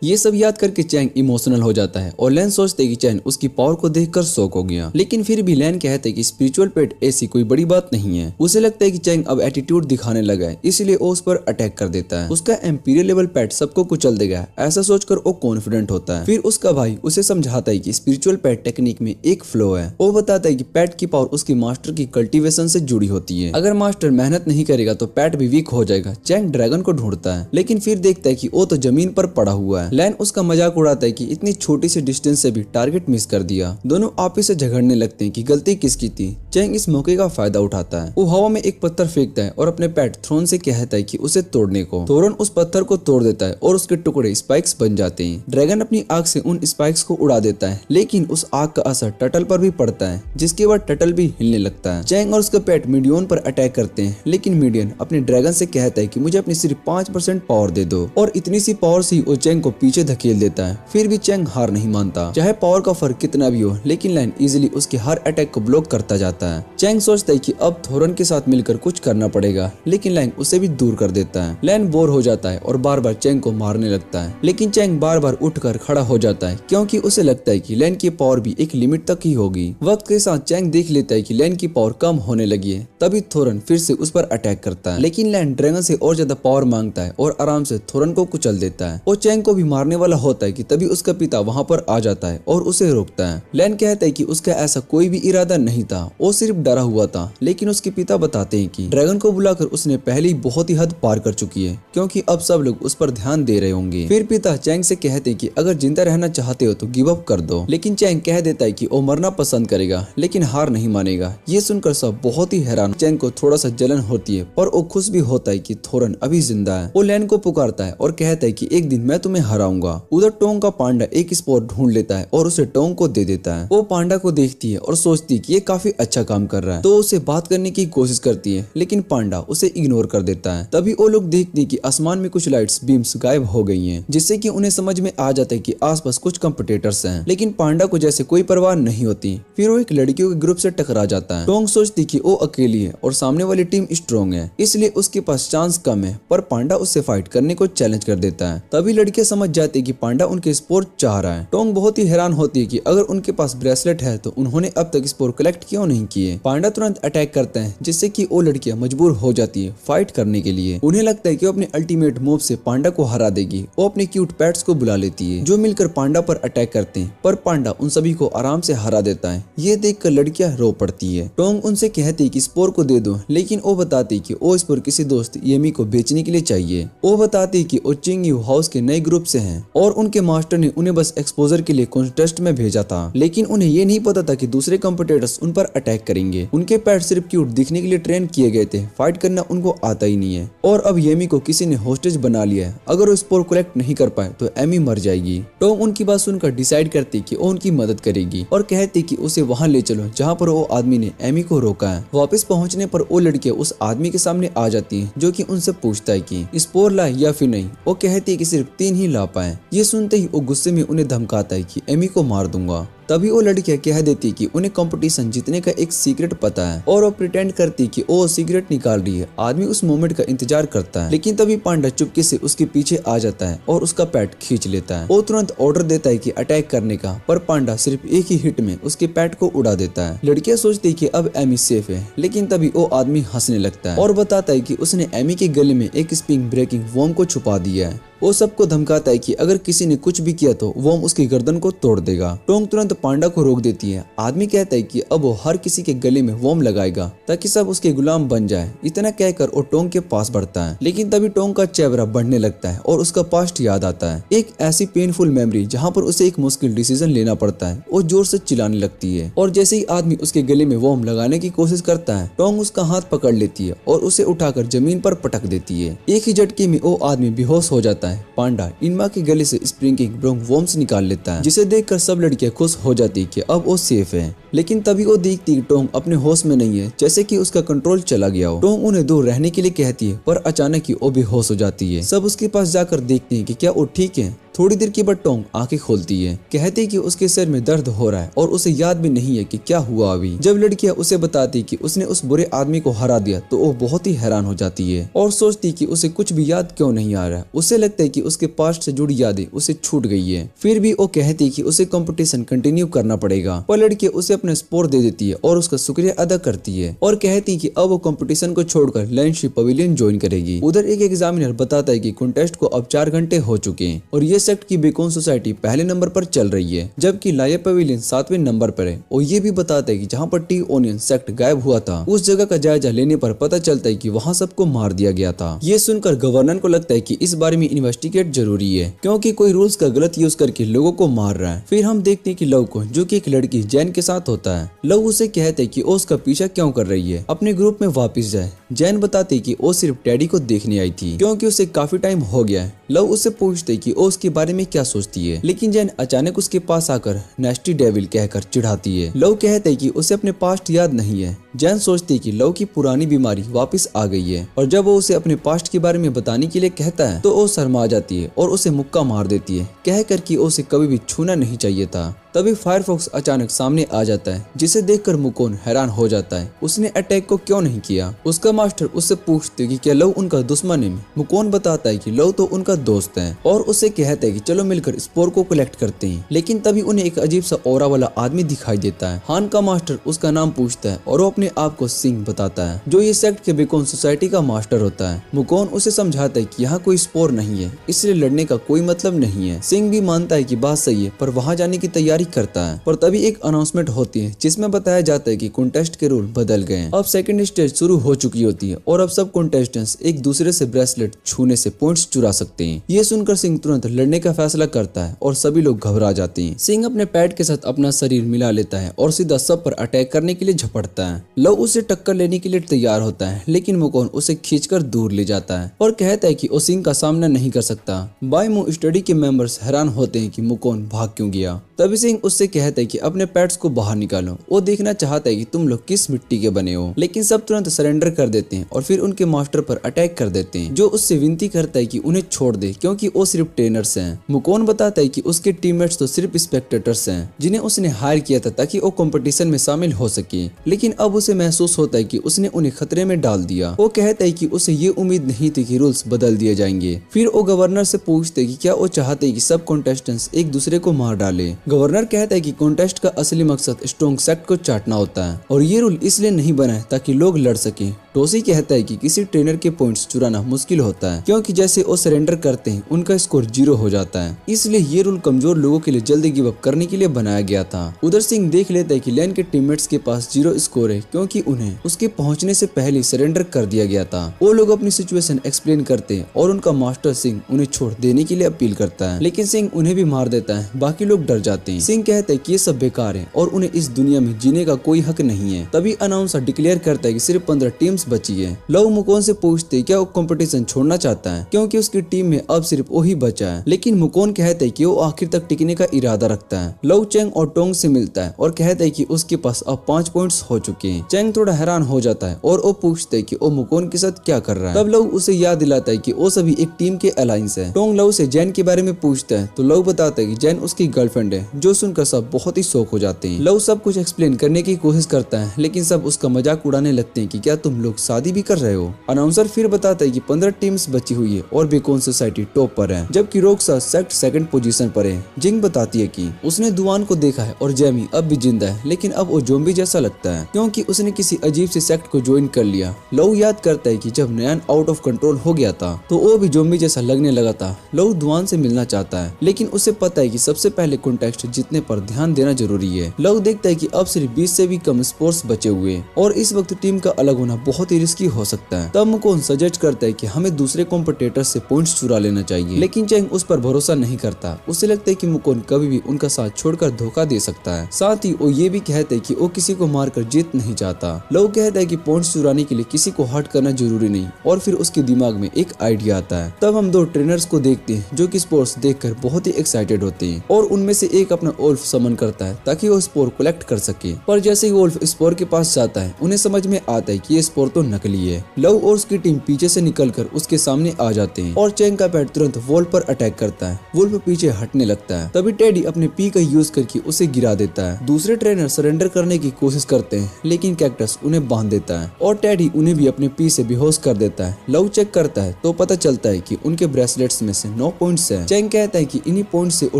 ये सब याद करके चैंग इमोशनल हो जाता है और लैन सोचते कि चैंग उसकी पावर को देखकर शॉक हो गया, लेकिन फिर भी लैन कहते कि स्पिरिचुअल पेट ऐसी कोई बड़ी बात नहीं है। उसे लगता है कि चैंग अब एटीट्यूड दिखाने लगा है, इसलिए वो उस पर अटैक कर देता है। उसका एम्पीरियल लेवल पेट सबको कुचल देगा, ऐसा सोचकर वो कॉन्फिडेंट होता है। फिर उसका भाई उसे समझाता है कि स्पिरिचुअल पेट टेक्निक में एक फ्लो है। वो बताता है कि पेट की पावर उसकी मास्टर की कल्टीवेशन से जुड़ी होती है। अगर मास्टर मेहनत नहीं करेगा तो पेट भी वीक हो जाएगा। चैंग ड्रैगन को ढूंढता है, लेकिन फिर देखता है कि वो तो जमीन पर पड़ा हुआ है। लैन उसका मजाक उड़ाता है कि इतनी छोटी सी डिस्टेंस से भी टारगेट मिस कर दिया। दोनों आपस से झगड़ने लगते हैं कि गलती किसकी थी। चैंग इस मौके का फायदा उठाता है। वो हवा में एक पत्थर फेंकता है और अपने पेट थ्रोन से कहता है कि उसे तोड़ने को। थोरन उस पत्थर को तोड़ देता है और उसके टुकड़े स्पाइक्स बन जाते हैं। ड्रैगन अपनी आग से उन स्पाइक्स को उड़ा देता है, लेकिन उस आग का असर टटल पर भी पड़ता है, जिसके बाद टटल भी हिलने लगता है। चैंग और उसका पेट मीडियन पर अटैक करते हैं, लेकिन मीडियन अपने ड्रैगन से कहता है कि मुझे अपनी सिर्फ 5% पावर दे दो, और इतनी सी पावर से वो चैंग को पीछे धकेल देता है। फिर भी चैंग हार नहीं मानता, चाहे पावर का फर्क कितना भी हो, लेकिन लैन इजीली उसके हर अटैक को ब्लॉक करता जाता है। चैंग सोचता है कि अब थोरन के साथ मिलकर कुछ करना पड़ेगा, लेकिन लैन उसे भी दूर कर देता है। लैन बोर हो जाता है और बार बार चैंग को मारने लगता है, लेकिन चैंग बार बार उठकर खड़ा हो जाता है क्योंकि उसे लगता है कि लैन की पावर भी एक लिमिट तक ही होगी। वक्त के साथ चैंग देख लेता है कि लैन की पावर कम होने लगी है। तभी थोरन फिर से उस पर अटैक करता है, लेकिन लैन ड्रैगन से और ज्यादा पावर मांगता है और आराम से थोरन को कुचल देता है। वो चैंग को भी मारने वाला होता है कि तभी उसका पिता वहाँ पर आ जाता है और उसे रोकता है। लैन कहता है कि उसका ऐसा कोई भी इरादा नहीं था, वो सिर्फ डरा हुआ था। लेकिन उसके पिता बताते हैं कि ड्रैगन को बुलाकर उसने पहले ही बहुत ही हद पार कर चुकी है, क्योंकि अब सब लोग उस पर ध्यान दे रहे होंगे। फिर पिता चैंग से कहते हैं कि अगर जिंदा रहना चाहते हो तो गिव अप कर दो। लेकिन चैंग कह देता है कि वो मरना पसंद करेगा लेकिन हार नहीं मानेगा। ये सुनकर सब बहुत ही हैरान। चैंग को थोड़ा सा जलन होती है पर वो खुश भी होता है कि थोरन अभी जिंदा है। वो लैन को पुकारता है और कहता है कि एक दिन मैं तुम्हें हराऊंगा। उधर टोंग का पांडा एक स्पोर ढूंढ लेता है और उसे टोंग को दे देता है। वो पांडा को देखती है और सोचती है कि ये काफी अच्छा काम कर रहा है, तो उसे बात करने की कोशिश करती है लेकिन पांडा उसे इग्नोर कर देता है। तभी वो लोग देखते हैं कि आसमान में कुछ लाइट्स बीम्स गायब हो गई हैं, जिससे कि उन्हें समझ में आ जाता है कि आसपास कुछ कंपटीटर्स हैं। लेकिन पांडा को जैसे कोई परवाह नहीं होती। फिर वो एक लड़कियों के ग्रुप से टकरा जाता है। टोंग सोचती कि वो अकेली है और सामने वाली टीम स्ट्रॉन्ग है, इसलिए उसके पास चांस कम है, पर पांडा उससे फाइट करने को चैलेंज कर देता है। तभी लड़कियां समझ जाती है कि पांडा उनके स्पोर चाह रहा है। टोंग बहुत ही हैरान होती है कि अगर उनके पास ब्रेसलेट है तो उन्होंने अब तक स्पोर कलेक्ट क्यों नहीं किए। पांडा तुरंत अटैक करते हैं, जिससे कि वो लड़कियां मजबूर हो जाती है फाइट करने के लिए। उन्हें लगता है कि वो अपने अल्टीमेट मूव से पांडा को हरा देगी। वो अपने क्यूट पेट्स को बुला लेती है जो मिलकर पांडा पर अटैक करते हैं, पर पांडा उन सभी को आराम से हरा देता है। ये देखकर लड़कियां रो पड़ती है। टोंग उनसे कहती है कि स्पोर को दे दो, लेकिन वो बताती कि वो स्पोर किसी दोस्त येमी को बेचने के लिए चाहिए। वो बताती कि वो चिंग यू हाउस के नए ग्रुप से हैं और उनके मास्टर ने उन्हें बस एक्सपोजर के लिए कॉन्टेस्ट में भेजा था। लेकिन उन्हें ये नहीं पता था कि दूसरे कॉम्पिटिटर्स उन पर अटैक करेंगे। उनके पेट सिर्फ क्यूट दिखने के लिए ट्रेन किए गए थे, फाइट करना उनको आता ही नहीं है। और अब येमी को किसी ने होस्टेज बना लिया है। अगर वो स्पोर कलेक्ट नहीं कर पाए तो एमी मर जाएगी। टोंग उनकी बात सुनकर डिसाइड करती कि वो उनकी मदद करेगी और कहती कि उसे वहां ले चलो जहां पर वो आदमी ने एमी को रोका है। वापस पहुंचने पर वो लड़कियां उस आदमी के सामने आ जाती हैं, जो कि उनसे पूछता है कि स्पोर लाए या फिर नहीं। वो कहती है कि सिर्फ 3 ही ला पाए। ये सुनते ही वो गुस्से में उन्हें धमकाता है कि एमी को मार दूंगा। तभी वो लड़कियां कह देती कि उन्हें कंपटीशन जीतने का एक सीक्रेट पता है और वो प्रिटेंड करती कि वो सीक्रेट निकाल रही है। आदमी उस मोमेंट का इंतजार करता है, लेकिन तभी पांडा चुपके से उसके पीछे आ जाता है और उसका पैट खींच लेता है। वो तुरंत ऑर्डर देता है कि अटैक करने का, पर पांडा सिर्फ एक ही हिट में उसके पैट को उड़ा देता है। लड़कियां सोचती कि अब एमी सेफ है, लेकिन तभी वो आदमी हंसने लगता है और बताता है कि उसने एमी के गले में एक स्प्रिंग ब्रेकिंग वॉर्म को छुपा दिया है। वो सबको धमकाता है कि अगर किसी ने कुछ भी किया तो वॉर्म उसकी गर्दन को तोड़ देगा। टोंग तुरंत पांडा को रोक देती है। आदमी कहता है कि अब वो हर किसी के गले में वॉर्म लगाएगा ताकि सब उसके गुलाम बन जाए। इतना कहकर वो टोंग के पास बढ़ता है, लेकिन तभी टोंग का चेहरा बढ़ने लगता है और उसका पास्ट याद आता है। एक ऐसी पेनफुल मेमोरी जहाँ पर उसे एक मुश्किल डिसीजन लेना पड़ता है। वो जोर से चिल्लाने लगती है और जैसे ही आदमी उसके गले में वॉर्म लगाने की कोशिश करता है, टोंग उसका हाथ पकड़ लेती है और उसे उठाकर जमीन पर पटक देती है। एक ही झटके में वो आदमी बेहोश हो जाता है। पांडा इनमा के गले से स्प्रिंगिंग ब्रोंग वॉर्म्स निकाल लेता है, जिसे देखकर सब लड़कियां खुश हो जाती कि अब वो सेफ है। लेकिन तभी वो देखती कि टोंग अपने होश में नहीं है, जैसे कि उसका कंट्रोल चला गया हो। टोंग उन्हें दूर रहने के लिए कहती है, पर अचानक ही वो बेहोश हो जाती है। सब उसके पास जाकर देखते हैं कि क्या वो ठीक है। थोड़ी देर के बाद टोंग आंखें खोलती है, कहती है कि उसके सिर में दर्द हो रहा है और उसे याद भी नहीं है कि क्या हुआ अभी। जब लड़कियां उसे बताती कि उसने उस बुरे आदमी को हरा दिया तो वो बहुत ही हैरान हो जाती है और सोचती कि उसे कुछ भी याद क्यों नहीं आ रहा। उसे लगता है कि उसके पास्ट से जुड़ी यादें उसे छूट गई है। फिर भी वो कहती कि उसे कंपटीशन कंटिन्यू करना पड़ेगा, पर लड़की उसे अपने स्पोर दे देती है और उसका शुक्रिया अदा करती है और कहती कि अब वो कंपटीशन को छोड़कर लैंडशिप पवेलियन ज्वाइन करेगी। उधर एक एग्जामिनर बताता है कि कॉन्टेस्ट को अब 4 घंटे हो चुके हैं और ये सेक्ट की बेकोन सोसाइटी पहले नंबर पर चल रही है, जबकि लाया पवेलियन 7वें नंबर पर है। और ये भी बताता है कि जहाँ पर टी ओनियन सेक्ट गायब हुआ था, उस जगह का जायजा लेने पर पता चलता है कि वहाँ सबको मार दिया गया था। ये सुनकर गवर्नर को लगता है कि इस बारे में इन्वेस्टिगेट जरूरी है, क्योंकि कोई रूल्स का गलत यूज करके लोगों को मार रहा है। फिर हम देखते हैं कि लव को, जो कि एक लड़की जैन के साथ होता है, लव उसे कहते है कि वो उसका पीछा क्यों कर रही है, अपने ग्रुप में वापस जाए। जैन बताते कि वो सिर्फ डैडी को देखने आई थी, क्योंकि उसे काफी टाइम हो गया है। लव उससे पूछते कि वो उसके बारे में क्या सोचती है, लेकिन जैन अचानक उसके पास आकर नेस्टी डेविल कहकर चिढ़ाती है। लव कहते है कि उसे अपने पास्ट याद नहीं है। जैन सोचती कि लव की पुरानी बीमारी वापस आ गई है, और जब वो उसे अपने पास्ट के बारे में बताने के लिए कहता है तो वो शर्मा जाती है और उसे मुक्का मार देती है, कहकर कि उसे कभी भी छूना नहीं चाहिए था। तभी फायरफॉक्स अचानक सामने आ जाता है, जिसे देखकर मुकोन हैरान हो जाता है। उसने अटैक को क्यों नहीं किया। उसका मास्टर उससे पूछते कि क्या लव उनका दुश्मन है। मुकोन बताता है कि लव तो उनका दोस्त है और उसे कहता है कि चलो मिलकर स्पोर को कलेक्ट करते हैं। लेकिन तभी उन्हें एक अजीब सा औरा वाला आदमी दिखाई देता है। हान का मास्टर उसका नाम पूछता है और वो अपने अपने आप को सिंह बताता है, जो ये सेक्ट के बेकोन सोसाइटी का मास्टर होता है। मुकोन उसे समझाता है कि यहाँ कोई स्पोर नहीं है, इसलिए लड़ने का कोई मतलब नहीं है। सिंह भी मानता है कि बात सही है, पर वहाँ जाने की तैयारी करता है। पर तभी एक अनाउंसमेंट होती है जिसमें बताया जाता है कि कॉन्टेस्ट के रूल बदल गए हैं। अब सेकंड स्टेज शुरू हो चुकी होती है और अब सब कॉन्टेस्टेंट्स एक दूसरे से ब्रेसलेट छूने से पॉइंट्स चुरा सकते हैं। ये सुनकर सिंह तुरंत लड़ने का फैसला करता है और सभी लोग घबरा जाते हैं। सिंह अपने पैड के साथ अपना शरीर मिला लेता है और सीधा सब पर अटैक करने के लिए झपटता है। लव उसे टक्कर लेने के लिए तैयार होता है, लेकिन मुकोन उसे खींचकर दूर ले जाता है और कहता है कि वो सिंह का सामना नहीं कर सकता। बायमो स्टडी के मेंबर्स हैरान होते हैं कि मुकोन भाग क्यों गया। तभी सिंह उससे कहता है कि अपने पैड्स को बाहर निकालो, वो देखना चाहता है कि तुम लोग किस मिट्टी के बने हो। लेकिन सब तुरंत सरेंडर कर देते हैं और फिर उनके मास्टर पर अटैक कर देते हैं, जो उससे विनती करता है कि उन्हें छोड़ दे क्योंकि वो सिर्फ ट्रेनर्स हैं। मुकोन बताता है कि उसके टीममेट्स तो सिर्फ स्पेक्टेटर्स हैं, जिन्हें उसने हायर किया था ताकि वो कंपटीशन में शामिल हो सके। लेकिन अब उसे महसूस होता है कि उसने उन्हें खतरे में डाल दिया। वो कहता है कि उसे ये उम्मीद नहीं थी कि रूल्स बदल दिए जाएंगे। फिर वो गवर्नर से पूछते हैं कि क्या वो चाहते हैं कि सब कॉन्टेस्टेंट्स एक दूसरे को मार डाले। गवर्नर कहता है कि कॉन्टेस्ट का असली मकसद स्ट्रॉन्ग सेक्ट को चाटना होता है और ये रूल इसलिए नहीं बना है ताकि लोग लड़ सके। टोसी कहता है कि किसी ट्रेनर के पॉइंट्स चुराना मुश्किल होता है क्योंकि जैसे वो सरेंडर करते हैं उनका स्कोर 0 हो जाता है, इसलिए ये रूल कमजोर लोगों के लिए जल्दी गिव अप करने के लिए बनाया गया था। उधर सिंह देख लेता है कि लैन के टीममेट्स के पास 0 स्कोर है क्योंकि उन्हें उसके पहुंचने से पहले सरेंडर कर दिया गया था। वो लोग अपनी सिचुएशन एक्सप्लेन करते हैं और उनका मास्टर सिंह उन्हें छोड़ देने के लिए अपील करता है, लेकिन सिंह उन्हें भी मार देता है। बाकी लोग डर जाते हैं। सिंह कहता है कि ये सब बेकार है और उन्हें इस दुनिया में जीने का कोई हक नहीं है। तभी अनाउंसर डिक्लेयर करता है कि सिर्फ 15 टीम्स बची है। लव मुकोन से पूछते क्या वो कंपटीशन छोड़ना चाहता है क्योंकि उसकी टीम में अब सिर्फ वही बचा है, लेकिन मुकोन कहता है कि वो आखिर तक टिकने का इरादा रखता है। लव चेंग और टोंग से मिलता है और कहता है कि उसके पास अब 5 पॉइंट्स हो चुके हैं। चेंग थोड़ा हैरान हो जाता है और वो पूछता है कि वो मुकोन के साथ क्या कर रहा है। तब लव उसे याद दिलाता है कि वो सभी एक टीम के अलायंस है। टोंग लव से जैन के बारे में पूछता है तो लव बताता है कि जैन उसकी गर्लफ्रेंड है, जो सुनकर सब बहुत ही शौक हो जाते हैं। लव सब कुछ एक्सप्लेन करने की कोशिश करता है, लेकिन सब उसका मजाक उड़ाने लगते हैं कि क्या तुम लोग शादी भी कर रहे हो। अनाउंसर फिर बताता है कि 15 टीम्स बची हुई है और बेकोन सोसाइटी टॉप पर है, जबकि रोक्सा सेक्ट सेकंड पोजीशन पर है। जिंग बताती है कि उसने दुआन को देखा है और जेमी अब भी जिंदा है, लेकिन अब वो ज़ॉम्बी जैसा लगता है क्योंकि उसने किसी अजीब से सेक्ट को ज्वाइन कर लिया। लव याद करता है कि जब नयान आउट ऑफ कंट्रोल हो गया था तो वो भी ज़ॉम्बी जैसा लगने लगा था। लव दुआन से मिलना चाहता है, लेकिन उसे पता है कि सबसे पहले कॉन्टेस्ट जीतने पर ध्यान देना जरूरी है। लव देखता है कि अब सिर्फ 20 से भी कम स्पोर्ट्स बचे हुए और इस वक्त टीम का अलग होना बहुत ही रिस्की हो सकता है। तब मुकोन सजेस्ट करता है कि हमें दूसरे कॉम्पिटिटर से पॉइंट्स चुरा लेना चाहिए, लेकिन चेंग उस पर भरोसा नहीं करता। उसे लगता है कि मुकोन कभी भी उनका साथ छोड़कर धोखा दे सकता है। साथ ही वो ये भी कहता है कि वो किसी को मारकर जीत नहीं चाहता। लव कहता है कि पॉइंट्स चुराने के लिए किसी को हर्ट करना जरूरी नहीं और फिर उसके दिमाग में एक आइडिया आता है। तब हम 2 ट्रेनर्स को देखते हैं जो कि स्पोर्ट्स देखकर बहुत ही एक्साइटेड होते हैं और उनमें से एक अपना वोल्फ समन करता है ताकि वो स्पोर कलेक्ट कर सके। पर जैसे ही वोल्फ स्पोर के पास जाता है उन्हें समझ में आता है कि ये स्पोर तो नकली है। लव और उसकी टीम पीछे से निकलकर उसके सामने आ जाते हैं और चेंग का पैड तुरंत वोल्फ पर अटैक करता है। वोल्फ पीछे हटने लगता है। तभी टेडी अपने पी का यूज करके उसे गिरा देता है। दूसरे ट्रेनर सरेंडर करने की कोशिश करते हैं, लेकिन कैक्टस उन्हें बांध देता है और टेडी उन्हें भी अपने पी से बेहोश कर देता है। लव चेक करता है तो पता चलता है कि उनके ब्रेसलेट्स में से 9 पॉइंट्स हैं। चेंग कहता है कि इन्हीं पॉइंट्स से वो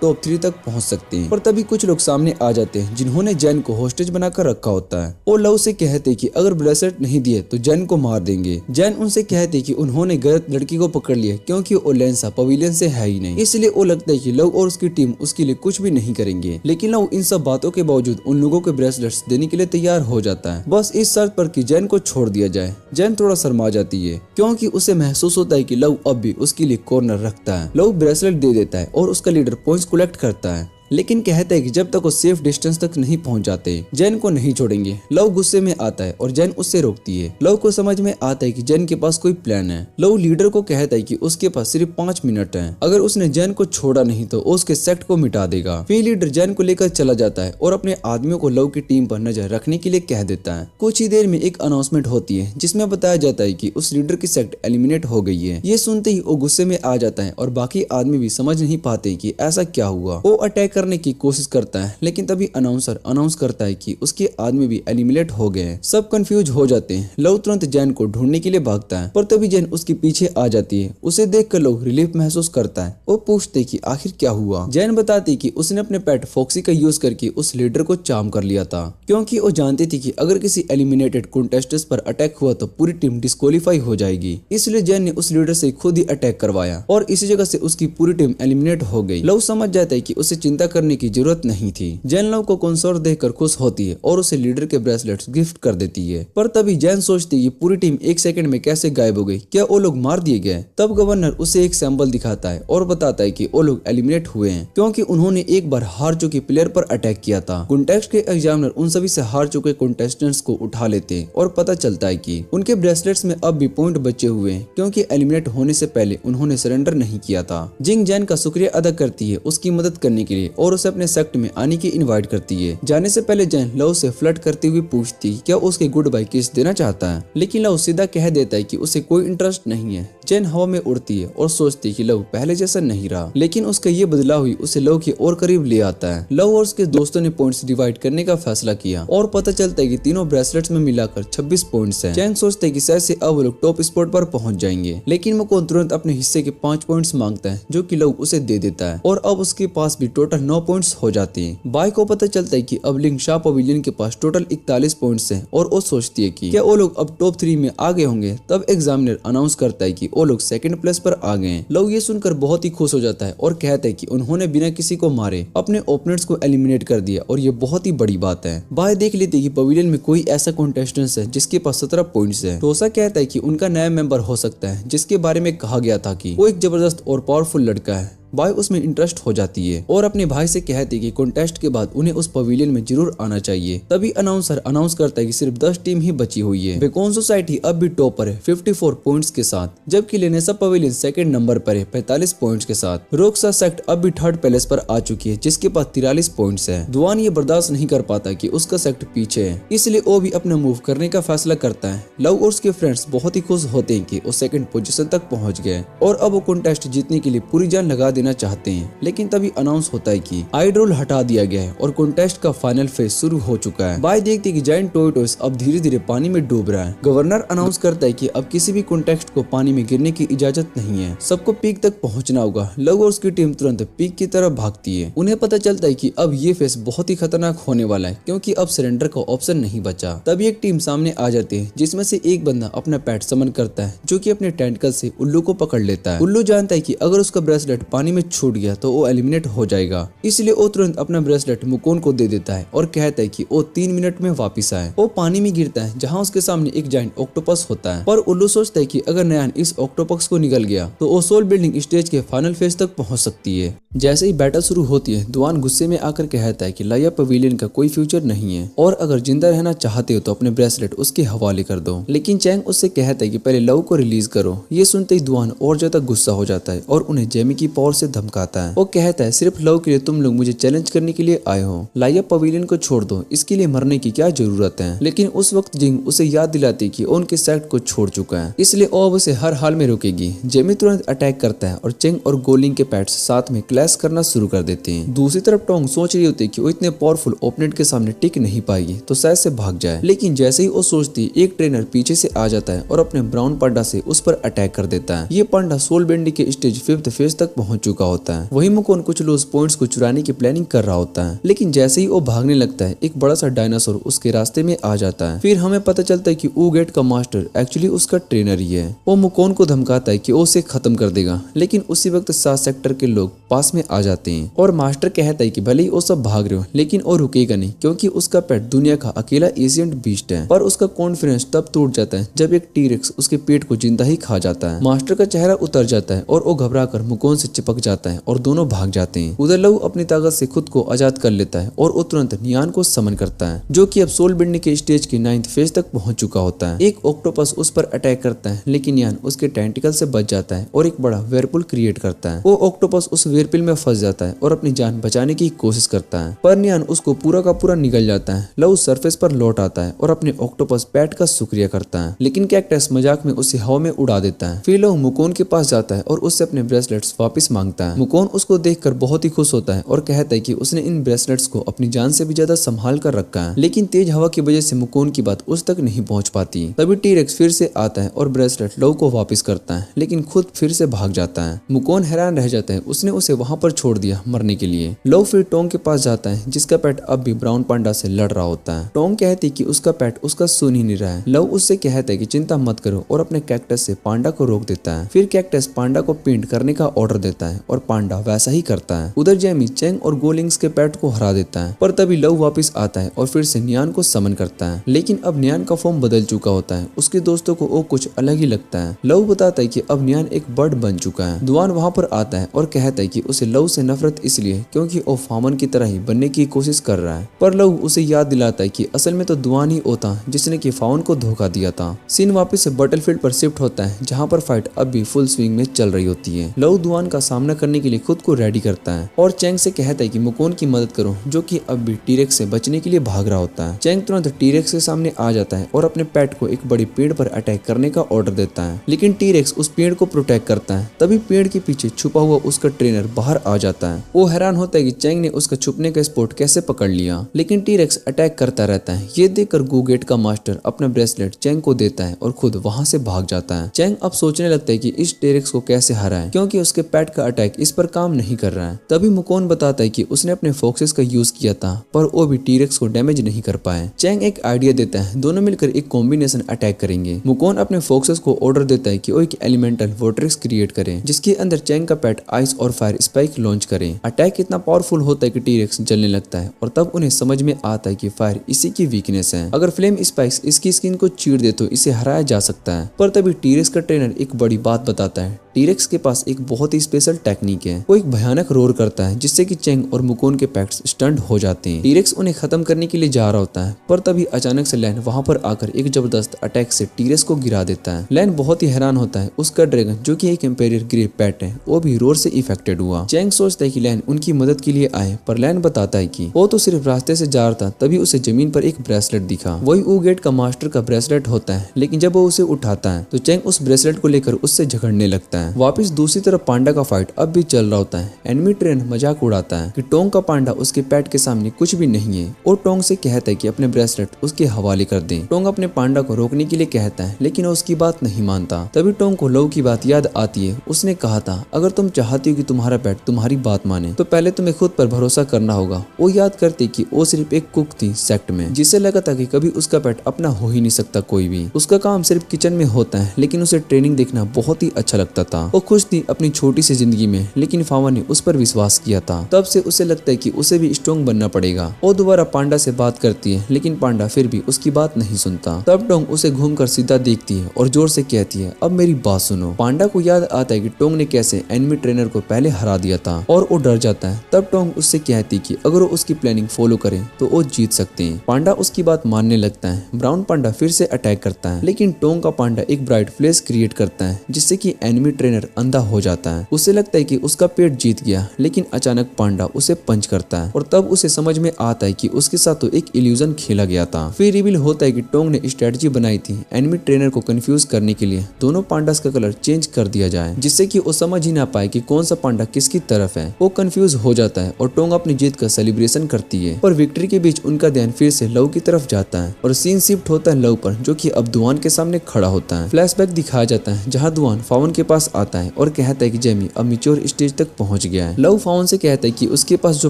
टॉप 3 तक पहुंच सकते हैं। पर तभी कुछ लोग सामने आ जाते हैं जिन्होंने जैन को होस्टेज बनाकर रखा होता है। वो लव से कहते हैं कि अगर ब्रेसलेट नहीं दिए तो जैन को मार देंगे। जैन उनसे कहते हैं कि उन्होंने गलत लड़की को पकड़ लिया क्योंकि वो लेंसा पवेलियन से है ही नहीं, इसलिए वो लगता है कि लव और उसकी टीम उसके लिए कुछ भी नहीं करेंगे। लेकिन लव इन सब बातों के बावजूद उन लोगों के ब्रेसलेट्स देने के लिए तैयार हो जाता है, बस इस शर्त पर कि जैन को छोड़ दिया जाए। जैन थोड़ा शर्मा जाती है क्योंकि उसे महसूस होता है कि लव अब भी उसके लिए कॉर्नर रखता है। लव ब्रेसलेट दे देता है और उसका लीडर पॉइंट्स कलेक्ट करता है, लेकिन कहता है कि जब तक वो सेफ डिस्टेंस तक नहीं पहुंच जाते जैन को नहीं छोड़ेंगे। लव गुस्से में आता है और जैन उससे रोकती है। लव को समझ में आता है कि जैन के पास कोई प्लान है। लव लीडर को कहता है कि उसके पास सिर्फ 5 मिनट है, अगर उसने जैन को छोड़ा नहीं तो उसके सेक्ट को मिटा देगा। फिर लीडर जैन को लेकर चला जाता है और अपने आदमियों को लव की टीम पर नजर रखने के लिए कह देता है। कुछ ही देर में एक अनाउंसमेंट होती है जिसमें बताया जाता है कि उस लीडर की सेक्ट एलिमिनेट हो गई है। ये सुनते ही वो गुस्से में आ जाता है और बाकी आदमी भी समझ नहीं पाते कि ऐसा क्या हुआ। वो अटैक करने की कोशिश करता है, लेकिन तभी अनाउंसर अनाउंस करता है कि उसके आदमी भी एलिमिनेट हो गए हैं। सब कंफ्यूज हो जाते हैं। लव तुरंत जैन को ढूंढने के लिए भागता है, पर तभी जैन उसके पीछे आ जाती है। उसे देखकर लव रिलीफ महसूस करता है। वो पूछते कि आखिर क्या हुआ। जैन बताती कि उसने अपने पेट फॉक्सी का यूज करके उस लीडर को चार्म कर लिया था, क्योंकि वो जानती थी कि अगर किसी एलिमिनेटेड कंटेस्टेंट पर अटैक हुआ तो पूरी टीम डिस्क्वालीफाई हो जाएगी। इसलिए जैन ने उस लीडर से खुद ही अटैक करवाया और इसी जगह से उसकी पूरी टीम एलिमिनेट हो गई। लव समझ जाता है कि उसे चिंता करने की जरूरत नहीं थी। जैन लव को कंसोर्ट देखकर खुश होती है और उसे लीडर के ब्रेसलेट्स गिफ्ट कर देती है। पर तभी जैन सोचती है कि पूरी टीम एक सेकंड में कैसे गायब हो गई, क्या वो लोग मार दिए गए। तब गवर्नर उसे एक सैंपल दिखाता है और बताता है कि वो लोग एलिमिनेट हुए हैं क्योंकि उन्होंने एक बार हार चुके प्लेयर पर अटैक किया था। कॉन्टेस्ट के एग्जामिनर उन सभी से हार चुके कंटेस्टेंट्स को उठा लेते हैं और पता चलता है कि उनके ब्रेसलेट्स में अब भी पॉइंट बचे हुए हैं क्योंकि एलिमिनेट होने से पहले उन्होंने सरेंडर नहीं किया था। जिंग जैन का शुक्रिया अदा करती है उसकी मदद करने के लिए और उसे अपने सेक्ट में आने की इनवाइट करती है। जाने से पहले जैन लव से फ्लर्ट करते हुए पूछती क्या उसके गुड बाय किस देना चाहता है, लेकिन लव सीधा कह देता है कि उसे कोई इंटरेस्ट नहीं है। जैन हवा में उड़ती है और सोचती है कि लव पहले जैसा नहीं रहा, लेकिन उसका ये बदलाव हुई उसे लव के और करीब ले आता है। लव और उसके दोस्तों ने पॉइंट्स डिवाइड करने का फैसला किया और पता चलता है कि तीनों ब्रेसलेट्स में मिलाकर 26 पॉइंट्स हैं। जैन सोचता है कि शायद से अब वो लोग टॉप स्पॉट पर पहुंच जाएंगे, लेकिन मुकोन तुरंत अपने हिस्से के 5 पॉइंट्स मांगता है जो कि लव उसे दे देता है और अब उसके पास भी टोटल 9 पॉइंट्स हो जाते हैं। बाय को पता चलता है कि अब लिंग शाह पवेलियन के पास टोटल 41 पॉइंट्स हैं और वो सोचती है कि क्या वो लोग अब टॉप 3 में आ गए होंगे। तब एग्जामिनर अनाउंस करता है कि वो लोग सेकंड प्लेस पर आ गए हैं। लव ये सुनकर बहुत ही खुश हो जाता है और कहता है कि उन्होंने बिना किसी को मारे अपने ओपोनेंट्स को एलिमिनेट कर दिया और ये बहुत ही बड़ी बात है। बाय देख लेती है कि पवेलियन में कोई ऐसा कंटेस्टेंट है जिसके पास 17 पॉइंट्स है। टोसा कहता है कि उनका नया मेंबर हो सकता है जिसके बारे में कहा गया था कि वो एक जबरदस्त और पावरफुल लड़का है। बाय उसमें इंटरेस्ट हो जाती है और अपने भाई से कहती है कि कॉन्टेस्ट के बाद उन्हें उस पवेलियन में जरूर आना चाहिए। तभी अनाउंसर अनाउंस करता है कि सिर्फ 10 टीम ही बची हुई है। बेकॉन सोसाइटी अब भी टॉप पर है 54 पॉइंट्स के साथ, जबकि लेनेसा पवेलियन सेकंड नंबर पर है 45 पॉइंट्स के साथ। रोक्सा सेक्ट अब भी थर्ड प्लेस पर आ चुकी है जिसके पास 43 पॉइंट्स है। दुआन ये बर्दाश्त नहीं कर पाता कि उसका सेक्ट पीछे है, इसलिए वो भी अपना मूव करने का फैसला करता है। लव और उसके फ्रेंड्स बहुत ही खुश होते हैं कि वो सेकंड पोजीशन तक पहुंच गए और अब वो कॉन्टेस्ट जीतने के लिए पूरी जान लगा देना चाहते हैं। लेकिन तभी अनाउंस होता है कि आइडल हटा दिया गया है और कॉन्टेस्ट का फाइनल फेज शुरू हो चुका है। बाय देखती है कि जायंट टोयोटोस अब धीरे धीरे पानी में डूब रहा है। गवर्नर अनाउंस करता है कि अब किसी भी कॉन्टेस्ट को पानी में गिरने की इजाजत नहीं है, सबको पीक तक पहुंचना होगा। लव और उसकी टीम तुरंत पीक की तरफ भागती है। उन्हें पता चलता है कि अब ये फेज बहुत ही खतरनाक होने वाला है क्योंकि अब सरेंडर का ऑप्शन नहीं बचा। तभी एक टीम सामने आ जाती है जिसमें से एक बंदा अपना पैट समन करता है जो कि अपने टेंटिकल से उल्लू को पकड़ लेता है। उल्लू जानता है कि अगर उसका ब्रेसलेट पानी में छूट गया तो वो एलिमिनेट हो जाएगा, इसलिए वो तुरंत अपना ब्रेसलेट मुकोन को दे देता है और कहता है कि वो 3 मिनट में वापस आए। वो पानी में गिरता है जहाँ उसके सामने एक जायंट ऑक्टोपस होता है, पर उल्लू सोचता है कि अगर नयान इस ऑक्टोपस को निकल गया तो वो सोल बिल्डिंग स्टेज के फाइनल फेज तक पहुंच सकती है। जैसे ही बैटल शुरू होती है दुआन गुस्से में आकर कहता है कि लाया पवेलियन का कोई फ्यूचर नहीं है और अगर जिंदा रहना चाहते हो तो अपने ब्रेसलेट उसके हवाले कर दो, लेकिन चैंग उससे कहता है कि पहले लव को रिलीज करो। ये सुनते ही दुआन और ज्यादा गुस्सा हो जाता है और उन्हें जेमी की पावर से धमकाता है। वो कहता है सिर्फ लव के लिए तुम लोग मुझे चैलेंज करने के लिए आए हो, लाया पवेलियन को छोड़ दो, इसके लिए मरने की क्या जरूरत है। लेकिन उस वक्त जिंग उसे याद दिलाती कि उनके सेक्ट को छोड़ चुका है, इसलिए वो अब उसे हर हाल में रोकेगी। जेमी तुरंत अटैक करता है और चेंग और गोलिंग के पैट्स साथ में क्लैश करना शुरू कर देते हैं। दूसरी तरफ टोंग सोच रही होती है कि वो इतने पावरफुल ओपोनेंट के सामने टिक नहीं पाएगी तो शायद से भाग जाए, लेकिन जैसे ही वो सोचती एक ट्रेनर पीछे से आ जाता है और अपने ब्राउन पांडा से उस पर अटैक कर देता है। ये पांडा सोल बेंडिंग के स्टेज 5th फेज तक पहुंच चुका होता है। वही मुकोन कुछ लूज पॉइंट्स को चुराने की प्लानिंग कर रहा होता है, लेकिन जैसे ही वो भागने लगता है एक बड़ा सा डायनासोर उसके रास्ते में आ जाता है। फिर हमें पता चलता है कि ऊगेट का मास्टर एक्चुअली उसका ट्रेनर ही है। वो मुकोन को धमकाता है कि वो उसे खत्म कर देगा, लेकिन उसी वक्त 7 सेक्टर के लोग पास में आ जाते हैं और मास्टर कहता है कि भले ही वो सब भाग रहे हो लेकिन वो रुकेगा नहीं क्योंकि उसका पेट दुनिया का अकेला एशियंट बीस्ट है। पर उसका कॉन्फिडेंस तब टूट जाता है जब एक टी-रेक्स उसके पेट को जिंदा ही खा जाता है। मास्टर का चेहरा उतर जाता है और वो घबराकर मुकोन से चिपक जाता है और दोनों भाग जाते हैं। उधर लव अपनी ताकत से खुद को आजाद कर लेता है और वो तुरंत नियान को समन करता है जो कि अब सोल बिल्डिंग के स्टेज के 9th फेज तक पहुंच चुका होता है। एक ऑक्टोपस उस पर अटैक करता है लेकिन नियान उसके टेंटिकल से बच जाता है और एक बड़ा वेयरपुल क्रिएट करता है। वो ऑक्टोपस उस वेयरपुल में फंस जाता है और अपनी जान बचाने की कोशिश करता है, पर नियान उसको पूरा का पूरा निगल जाता है। लव सरफेस पर लौट आता है और अपने ऑक्टोपस पैट का शुक्रिया करता है, लेकिन कैक्टस मजाक में उसे हवा में उड़ा देता है। फिर लव मुकोन के पास जाता है और उससे अपने ब्रेसलेट्स वापस मांगता है। मुकोन उसको देखकर बहुत ही खुश होता है और कहता है कि उसने इन ब्रेसलेट्स को अपनी जान से भी ज्यादा संभाल कर रखा है, लेकिन तेज हवा की वजह से मुकोन की बात उस तक नहीं पहुंच पाती। तभी टी-रेक्स फिर से आता है और ब्रेसलेट लव को वापस करता है, लेकिन खुद फिर से भाग जाता है। मुकोन हैरान रह जाता है, उसने उसे वहां पर छोड़ दिया मरने के लिए। लव फिर टोंग के पास जाता है जिसका पेट अब भी ब्राउन पांडा से लड़ रहा होता है। टोंग कहती कि उसका पेट उसका सुन ही नहीं रहा है। लव उससे कहता है कि चिंता मत करो और अपने कैक्टस से पांडा को रोक देता है। फिर कैक्टस पांडा को पेंट करने का ऑर्डर देता है और पांडा वैसा ही करता है। उधर जेमी चेंग और गोलिंग्स के पेट को हरा देता है, पर तभी लव वापस आता है और फिर से नियान को समन करता है, लेकिन अब नियान का फॉर्म बदल चुका होता है। उसके दोस्तों को वो कुछ अलग ही लगता है। लव बताता है कि अब नियान एक बर्ड बन चुका है। दुआन वहां पर आता है और कहता है कि उसे लव से नफरत इसलिए क्योंकि वो फामन की तरह ही बनने की कोशिश कर रहा है, पर लव उसे याद दिलाता है कि असल में तो दुआन ही होता जिसने कि फामन को धोखा दिया था। सीन वापस से बैटलफील्ड पर शिफ्ट होता है जहां पर फाइट अब भी फुल स्विंग में चल रही होती है। लव दुआन का सामना करने के लिए खुद को रेडी करता है और चेंग से कहता है कि मुकोन की मदद करो जो कि अब भी टी-रेक्स से बचने के लिए भाग रहा होता है। चेंग तुरंत टी-रेक्स के सामने आ जाता है और अपने पेट को एक बड़ी पेड़ पर अटैक करने का ऑर्डर देता है, लेकिन टी-रेक्स उस पेड़ को प्रोटेक्ट करता है। तभी पेड़ के पीछे छुपा हुआ उसका ट्रेनर बाहर आ जाता है। वो हैरान होता है कि चेंग ने उसका छुपने का स्पॉट कैसे पकड़ लिया, लेकिन टी-रेक्स अटैक करता रहता है। ये देखकर गूगेट का मास्टर अपना ब्रेसलेट चेंग को देता है और खुद वहां से भाग जाता है। चेंग अब सोचने लगता है कि इस टी-रेक्स को कैसे हराए क्योंकि उसके पेट का अटैक इस पर काम नहीं कर रहा है। तभी मुकोन बताता है कि उसने अपने फोक्सेस का यूज किया था, पर वो भी टी-रेक्स को डैमेज नहीं कर पाए। चेंग एक आइडिया देता है, दोनों मिलकर एक कॉम्बिनेशन अटैक करेंगे। मुकोन अपने फोक्सेस को ऑर्डर देता है कि वो एक एलिमेंटल वोर्टेक्स क्रिएट करें जिसके अंदर चेंग का पेट आइस और फायर स्पाइक लॉन्च करें। अटैक इतना पावरफुल होता है कि टी-रेक्स जलने लगता है और तब उन्हें समझ में आता है कि फायर इसी की वीकनेस है। अगर फ्लेम स्पाइक्स इसकी स्किन को चीर दे तो इसे हराया जा सकता है। पर तभी टी-रेक्स का ट्रेनर एक बड़ी बात बताता है। टी-रेक्स के पास एक बहुत ही स्पेशल टेक्निक है। वो एक भयानक रोर करता है जिससे कि चेंग और मुकोन के पैक्स स्टंट हो जाते हैं। टी-रेक्स उन्हें खत्म करने के लिए जा रहा होता है, पर तभी अचानक से लैन वहां पर आकर एक जबरदस्त अटैक से टी-रेक्स को गिरा देता है। लैन बहुत ही हैरान होता है। उसका ड्रैगन जो कि एक इंपेरियर ग्रे पेट है वो भी रोर से इफेक्टेड हुआ। चेंग सोचता है कि लैन उनकी मदद के लिए आए, पर लैन बताता है कि वो तो सिर्फ रास्ते से जा रहा था। तभी उसे जमीन पर एक ब्रेसलेट दिखा। वही ऊगेट का मास्टर का ब्रेसलेट होता है, लेकिन जब वो उसे उठाता है तो चेंग उस ब्रेसलेट को लेकर उससे झगड़ने लगता है। वापिस दूसरी तरफ पांडा का फाइट अब भी चल रहा होता है। एनिमी ट्रेन मजाक उड़ाता है कि टोंग का पांडा उसके पेट के सामने कुछ भी नहीं है और टोंग से कहता है कि अपने ब्रेसलेट उसके हवाले कर दे। टोंग अपने पांडा को रोकने के लिए कहता है, लेकिन वो उसकी बात नहीं मानता। तभी टोंग को लव की बात याद आती है। उसने कहा था अगर तुम चाहती हो कि तुम्हारा पेट तुम्हारी बात माने तो पहले तुम्हें खुद पर भरोसा करना होगा। वो याद करती कि वो सिर्फ एक कुक थी सेक्ट में, जिससे लगा था कि कभी उसका पेट अपना हो ही नहीं सकता कोई भी। उसका काम सिर्फ किचन में होता है, लेकिन उसे ट्रेनिंग देखना बहुत ही अच्छा लगता था। वो खुश थी अपनी छोटी सी जिंदगी में, लेकिन फावा ने उस पर विश्वास किया था। तब से उसे लगता है कि उसे भी स्ट्रॉन्ग बनना पड़ेगा। वो दोबारा पांडा से बात करती है, लेकिन पांडा फिर भी उसकी बात नहीं सुनता। तब टोंग उसे घूमकर सीधा देखती है और जोर से कहती है, अब मेरी बात सुनो। पांडा को याद आता है कि टोंग ने कैसे एनिमी ट्रेनर को पहले हरा दिया था और वो डर जाता है। तब टोंग उससे कहती कि अगर वो उसकी प्लानिंग फॉलो करे तो वो जीत सकते हैं। पांडा उसकी बात मानने लगता है। ब्राउन पांडा फिर से अटैक करता है, लेकिन टोंग का पांडा एक ब्राइट फ्लैश क्रिएट करता है जिससे कि एनिमी ट्रेनर अंधा हो जाता है। उसे लगता है कि उसका पेट जीत गया, लेकिन अचानक पांडा उसे पंच करता है और तब उसे समझ में आता है कि उसके साथ तो एक इल्यूजन खेला गया था। फिर रिवील होता है कि टोंग ने स्ट्रेटजी बनाई थी एनिमी ट्रेनर को कंफ्यूज करने के लिए दोनों पांडास का कलर चेंज कर दिया जाए, जिससे कि वो समझ ही ना पाए कि कौन सा पांडा किसकी तरफ है। वो कंफ्यूज हो जाता है और टोंग अपनी जीत का सेलिब्रेशन करती है, पर विक्ट्री के बीच उनका ध्यान फिर से लव की तरफ जाता है और सीन शिफ्ट होता है लव पर, जो कि अब दुआन के सामने खड़ा होता है। फ्लैशबैक दिखाया जाता है जहां दुआन फावन के पास आता है और कहता है कि जेमी अब मैच्योर स्टेज तक पहुंच गया है। लव फावन से कहता है कि उसके पास जो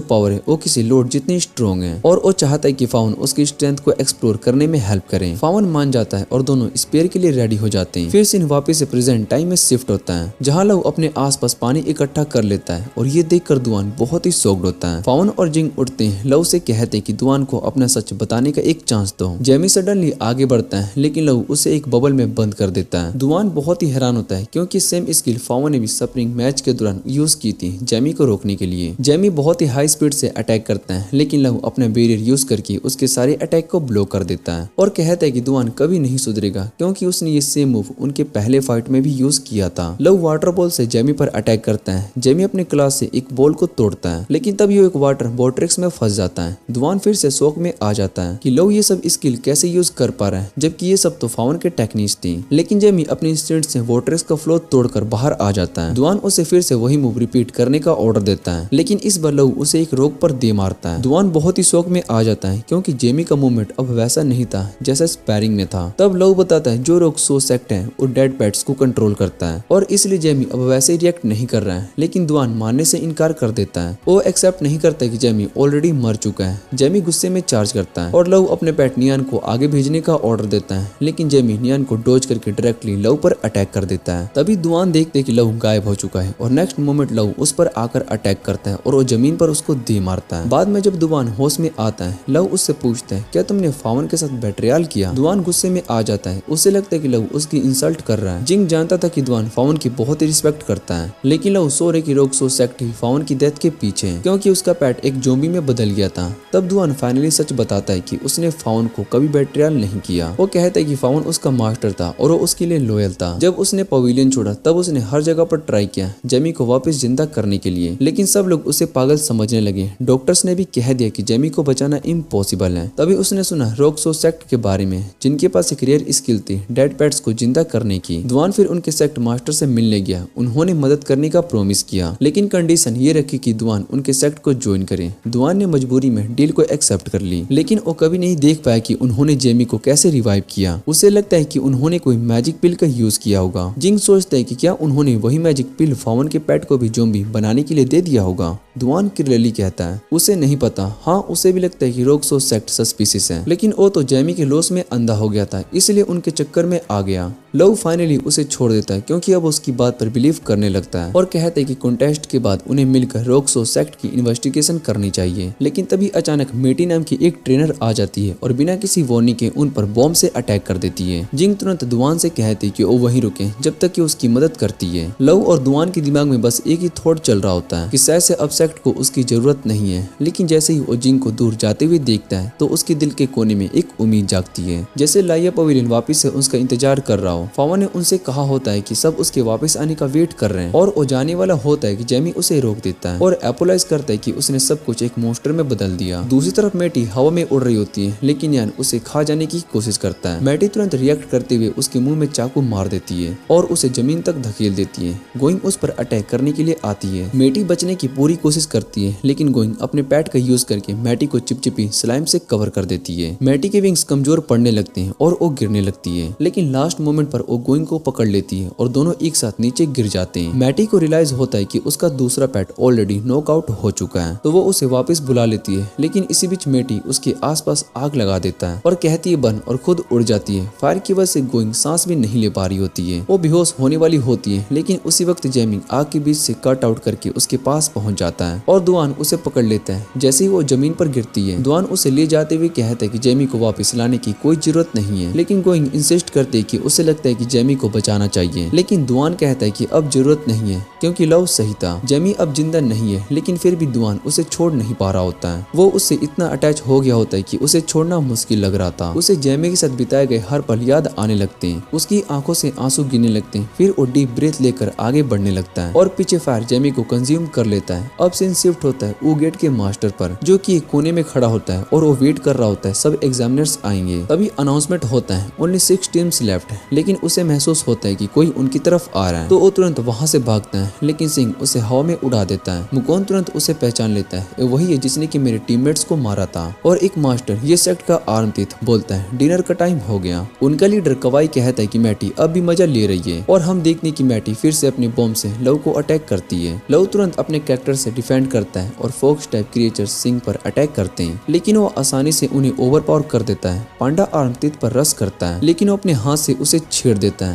पावर है वो किसी लॉर्ड जितनी स्ट्रॉन्ग है और वो चाहता है कि फावन उसकी स्ट्रेंथ को एक्सप्लोर करने में हेल्प करे। फावन मान जाता है और दोनों स्पेयर के लिए रेडी हो जाते हैं। फिर सीन वापस से प्रेजेंट टाइम में शिफ्ट होता है जहां लव अपने आसपास पानी इकट्ठा कर लेता है और ये देखकर दुआन बहुत ही शॉक्ड होता है। फावन और जिंग उठते हैं। लव से कहते हैं कि दुआन को अपना सच बताने का एक चांस दो। जेमी सडनली आगे बढ़ता है, लेकिन लव उसे एक बबल में बंद कर देता है। दुआन बहुत ही हैरान होता है क्योंकि सेम स्किल फावन ने भी स्प्रिंग मैच के दौरान यूज की थी जेमी को रोकने के लिए। जेमी बहुत ही हाई स्पीड से अटैक करता है, लेकिन लव अपना बैरियर यूज करके उसके सारे अटैक को ब्लॉक कर देता है और कहता है कि दुआन कभी नहीं सुधरेगा क्योंकि उसने ये सेम मूव उनके पहले फाइट में भी यूज किया था। लव वाटर बॉल से जेमी पर अटैक करता है। जेमी अपने क्लास से एक बॉल को तोड़ता है, लेकिन तब ये एक वाटर वोर्टेक्स में फंस जाता है। दुआन फिर से शौक में आ जाता है कि लव ये सब स्किल कैसे यूज कर पा रहा है, जबकि ये सब तो फावन के टेक्निक्स थी। लेकिन जेमी अपनी इंस्टेंट से वोर्टेक्स का फ्लो तोड़कर बाहर आ जाता है। दुआन उसे फिर से वही मूव रिपीट करने का ऑर्डर देता है, लेकिन इस बार लव उसे एक रोक पर दे मारता है। दुआन बहुत ही शौक में आ जाता है क्योंकि जेमी का मूवमेंट अब वैसा नहीं था जैसा स्पैरिंग में था। तब लव बताता है जो रोक सो सेक्ट है वो डेड पेट्स को कंट्रोल करता है और इसलिए जेमी अब वैसे ही रिएक्ट नहीं कर रहा है, लेकिन दुआन मानने से इनकार कर देता है। वो एक्सेप्ट नहीं करता कि जेमी ऑलरेडी मर चुका है। जेमी गुस्से में चार्ज करता है और लव अपने पेट नियान को आगे भेजने का ऑर्डर देता है, लेकिन जेमी नियान को डोज करके डायरेक्टली लव पर अटैक कर देता है। तभी दुआन देखते कि लव गायब हो चुका है और नेक्स्ट मोमेंट लव उस पर आकर अटैक करता है और वो जमीन पर उसको दे मारता है। बाद में जब दुआन होश में आता है, लव उससे पूछता है क्या तुमने फावन के साथ बेट्रियल किया। दुआन गुस्से में आ जाता है, उसे लगता है कि लव उसकी इंसल्ट कर रहा है। जिंग जानता था कि दुआन फावन की बहुत ही रिस्पेक्ट करता है, लेकिन लव सोरे की रोक सो सेक्ट ही फावन की डेथ के पीछे है क्योंकि उसका पेट एक ज़ॉम्बी में बदल गया था। तब दुआन फाइनली सच बताता है कि उसने फावन को कभी बेट्रियल नहीं किया। वो कहता है कि फावन उसका मास्टर था और वो उसके लिए लॉयल था। जब उसने पवेलियन छोड़ा तब उसने हर जगह पर ट्राई किया जेमी को वापस जिंदा करने के लिए, लेकिन सब लोग उसे पागल समझने लगे। डॉक्टर्स ने भी कह दिया कि जेमी को बचाना इम्पॉसिबल है। तभी उसने सुना रोक सो सेक्ट के बारे में जिनके पास एक रेयर स्किल थी डेड पेट्स को जिंदा करने की। दुआन फिर उनके सेक्ट मास्टर से मिलने गया। उन्होंने मदद करने का प्रॉमिस किया, लेकिन कंडीशन ये रखी कि दुआन उनके सेक्ट को ज्वाइन करे। दुआन ने मजबूरी में डील को एक्सेप्ट कर ली, लेकिन वो कभी नहीं देख पाया कि उन्होंने जेमी को कैसे रिवाइव किया। उसे लगता है कि उन्होंने कोई मैजिक पिल का यूज किया होगा। जिंग सोचता है कि क्या उन्होंने वही मैजिक पिल फावन के पेट को भी ज़ॉम्बी बनाने के लिए दे दिया होगा। दुआन क्लियरली कहता है उसे नहीं पता। हाँ, उसे भी लगता है कि रोक सो सेक्ट सस्पिशियस है, लेकिन वो तो जेमी के लॉस में अंधा हो गया था, इसलिए उनके चक्कर में आ गया। लव फाइनली उसे छोड़ देता है क्योंकि अब उसकी बात पर बिलीव करने लगता है और कहता है कि कॉन्टेस्ट के बाद उन्हें मिलकर रोक सो सेक्ट की इन्वेस्टिगेशन करनी चाहिए। लेकिन तभी अचानक मेटी नाम की एक ट्रेनर आ जाती है और बिना किसी वार्निंग के उन पर बॉम्ब से अटैक कर देती है। जिंग तुरंत दुआन से कहती है कि वो वहीं रुके जब तक कि उसकी मदद करती है। लव और दुआन के दिमाग में बस एक ही थॉट चल रहा होता है कि शायद से अब सेक्ट को उसकी जरूरत नहीं है, लेकिन जैसे ही वो जिंग को दूर जाते हुए देखता है तो उसके दिल के कोने में एक उम्मीद जागती है, जैसे लाइया पवेलियन वापस से उसका इंतजार कर रहा हो। फावन ने उनसे कहा होता है कि सब उसके वापस आने का वेट कर रहे हैं और वो जाने वाला होता है कि जेमी उसे रोक देता है और अपोलाइज करता है कि उसने सब कुछ एक मॉन्स्टर में बदल दिया। दूसरी तरफ मैटी हवा में उड़ रही होती है, लेकिन यान उसे खा जाने की कोशिश करता है। मैटी तुरंत रिएक्ट करते हुए उसके मुंह में चाकू मार देती है और उसे जमीन तक धकेल देती है। गोइंग उस पर अटैक करने के लिए आती है। मैटी बचने की पूरी कोशिश करती है, लेकिन गोइंग अपने पैट का यूज करके मैटी को चिपचिपी स्लाइम से कवर कर देती है। मैटी के विंग्स कमजोर पड़ने लगते हैं और वो गिरने लगती है, लेकिन लास्ट मोमेंट पर वो गोइंग को पकड़ लेती है और दोनों एक साथ नीचे गिर जाते हैं। मैटी को रियलाइज होता है कि उसका दूसरा पैट ऑलरेडी नॉकआउट हो चुका है, तो वो उसे वापस बुला लेती है, लेकिन इसी बीच मैटी उसके आसपास आग लगा देता है और कहती है बन और खुद उड़ जाती है। फायर की वजह से गोइंग सांस भी नहीं ले पा रही होती है। वो बेहोश होने वाली होती है, लेकिन उसी वक्त जेमी आग के बीच से कट आउट करके उसके पास पहुंच जाता है और दुआन उसे पकड़ लेता है। जैसे ही वो जमीन पर गिरती है, दुआन उसे ले जाते हुए कहता है कि जेमी को वापस लाने की कोई जरूरत नहीं है, लेकिन गोइंग इंसिस्ट करते है कि उसे लगता है कि जेमी को बचाना चाहिए। लेकिन दुआन कहता है कि अब जरूरत नहीं है क्योंकि लव सही था, जेमी अब जिंदा नहीं है। लेकिन फिर भी दुआन उसे छोड़ नहीं पा रहा होता है। वो उससे इतना अटैच हो गया होता है कि उसे छोड़ना मुश्किल लग रहा था। उसे जेमी के साथ बिताए गए हर पल याद आने लगते हैं। उसकी आंखों से आंसू गिरने लगते हैं। फिर वो डीप ब्रेथ लेकर आगे बढ़ने लगता है और पीछे फायर जेमी को कंज्यूम कर लेता है। अब सीन शिफ्ट होता है वो गेट के मास्टर पर, जो कि एक कोने में खड़ा होता है और वो वेट कर रहा होता है सब एग्जामिनर्स आएंगे। तभी अनाउंसमेंट होता है ओनली 6 टीम्स लेफ्ट, लेकिन उसे महसूस होता है कि कोई उनकी तरफ आ रहा है, तो वो तुरंत वहां से भागता है, लेकिन सिंह उसे हवा में उड़ा देता है। मुकोन तुरंत उसे पहचान लेता है, ये वही है जिसने कि मेरे टीममेट्स को मारा था। और एक मास्टर ये सेक्ट का आर्म टीथ बोलता है डिनर का टाइम हो गया। उनका लीडर कवाई कहता है कि मैटी अब भी मजा ले रही है और हम देखने की मैटी फिर से अपने बॉम्ब से लव को अटैक करती है। लव तुरंत अपने कैरेक्टर से डिफेंड करता है और फॉक्स टाइप क्रिएचर सिंह पर अटैक करते हैं, लेकिन वो आसानी से उन्हें ओवरपावर कर देता है। पांडा आर्म टीथ पर रस करता है, लेकिन वो अपने हाथ से उसे छेड़ देता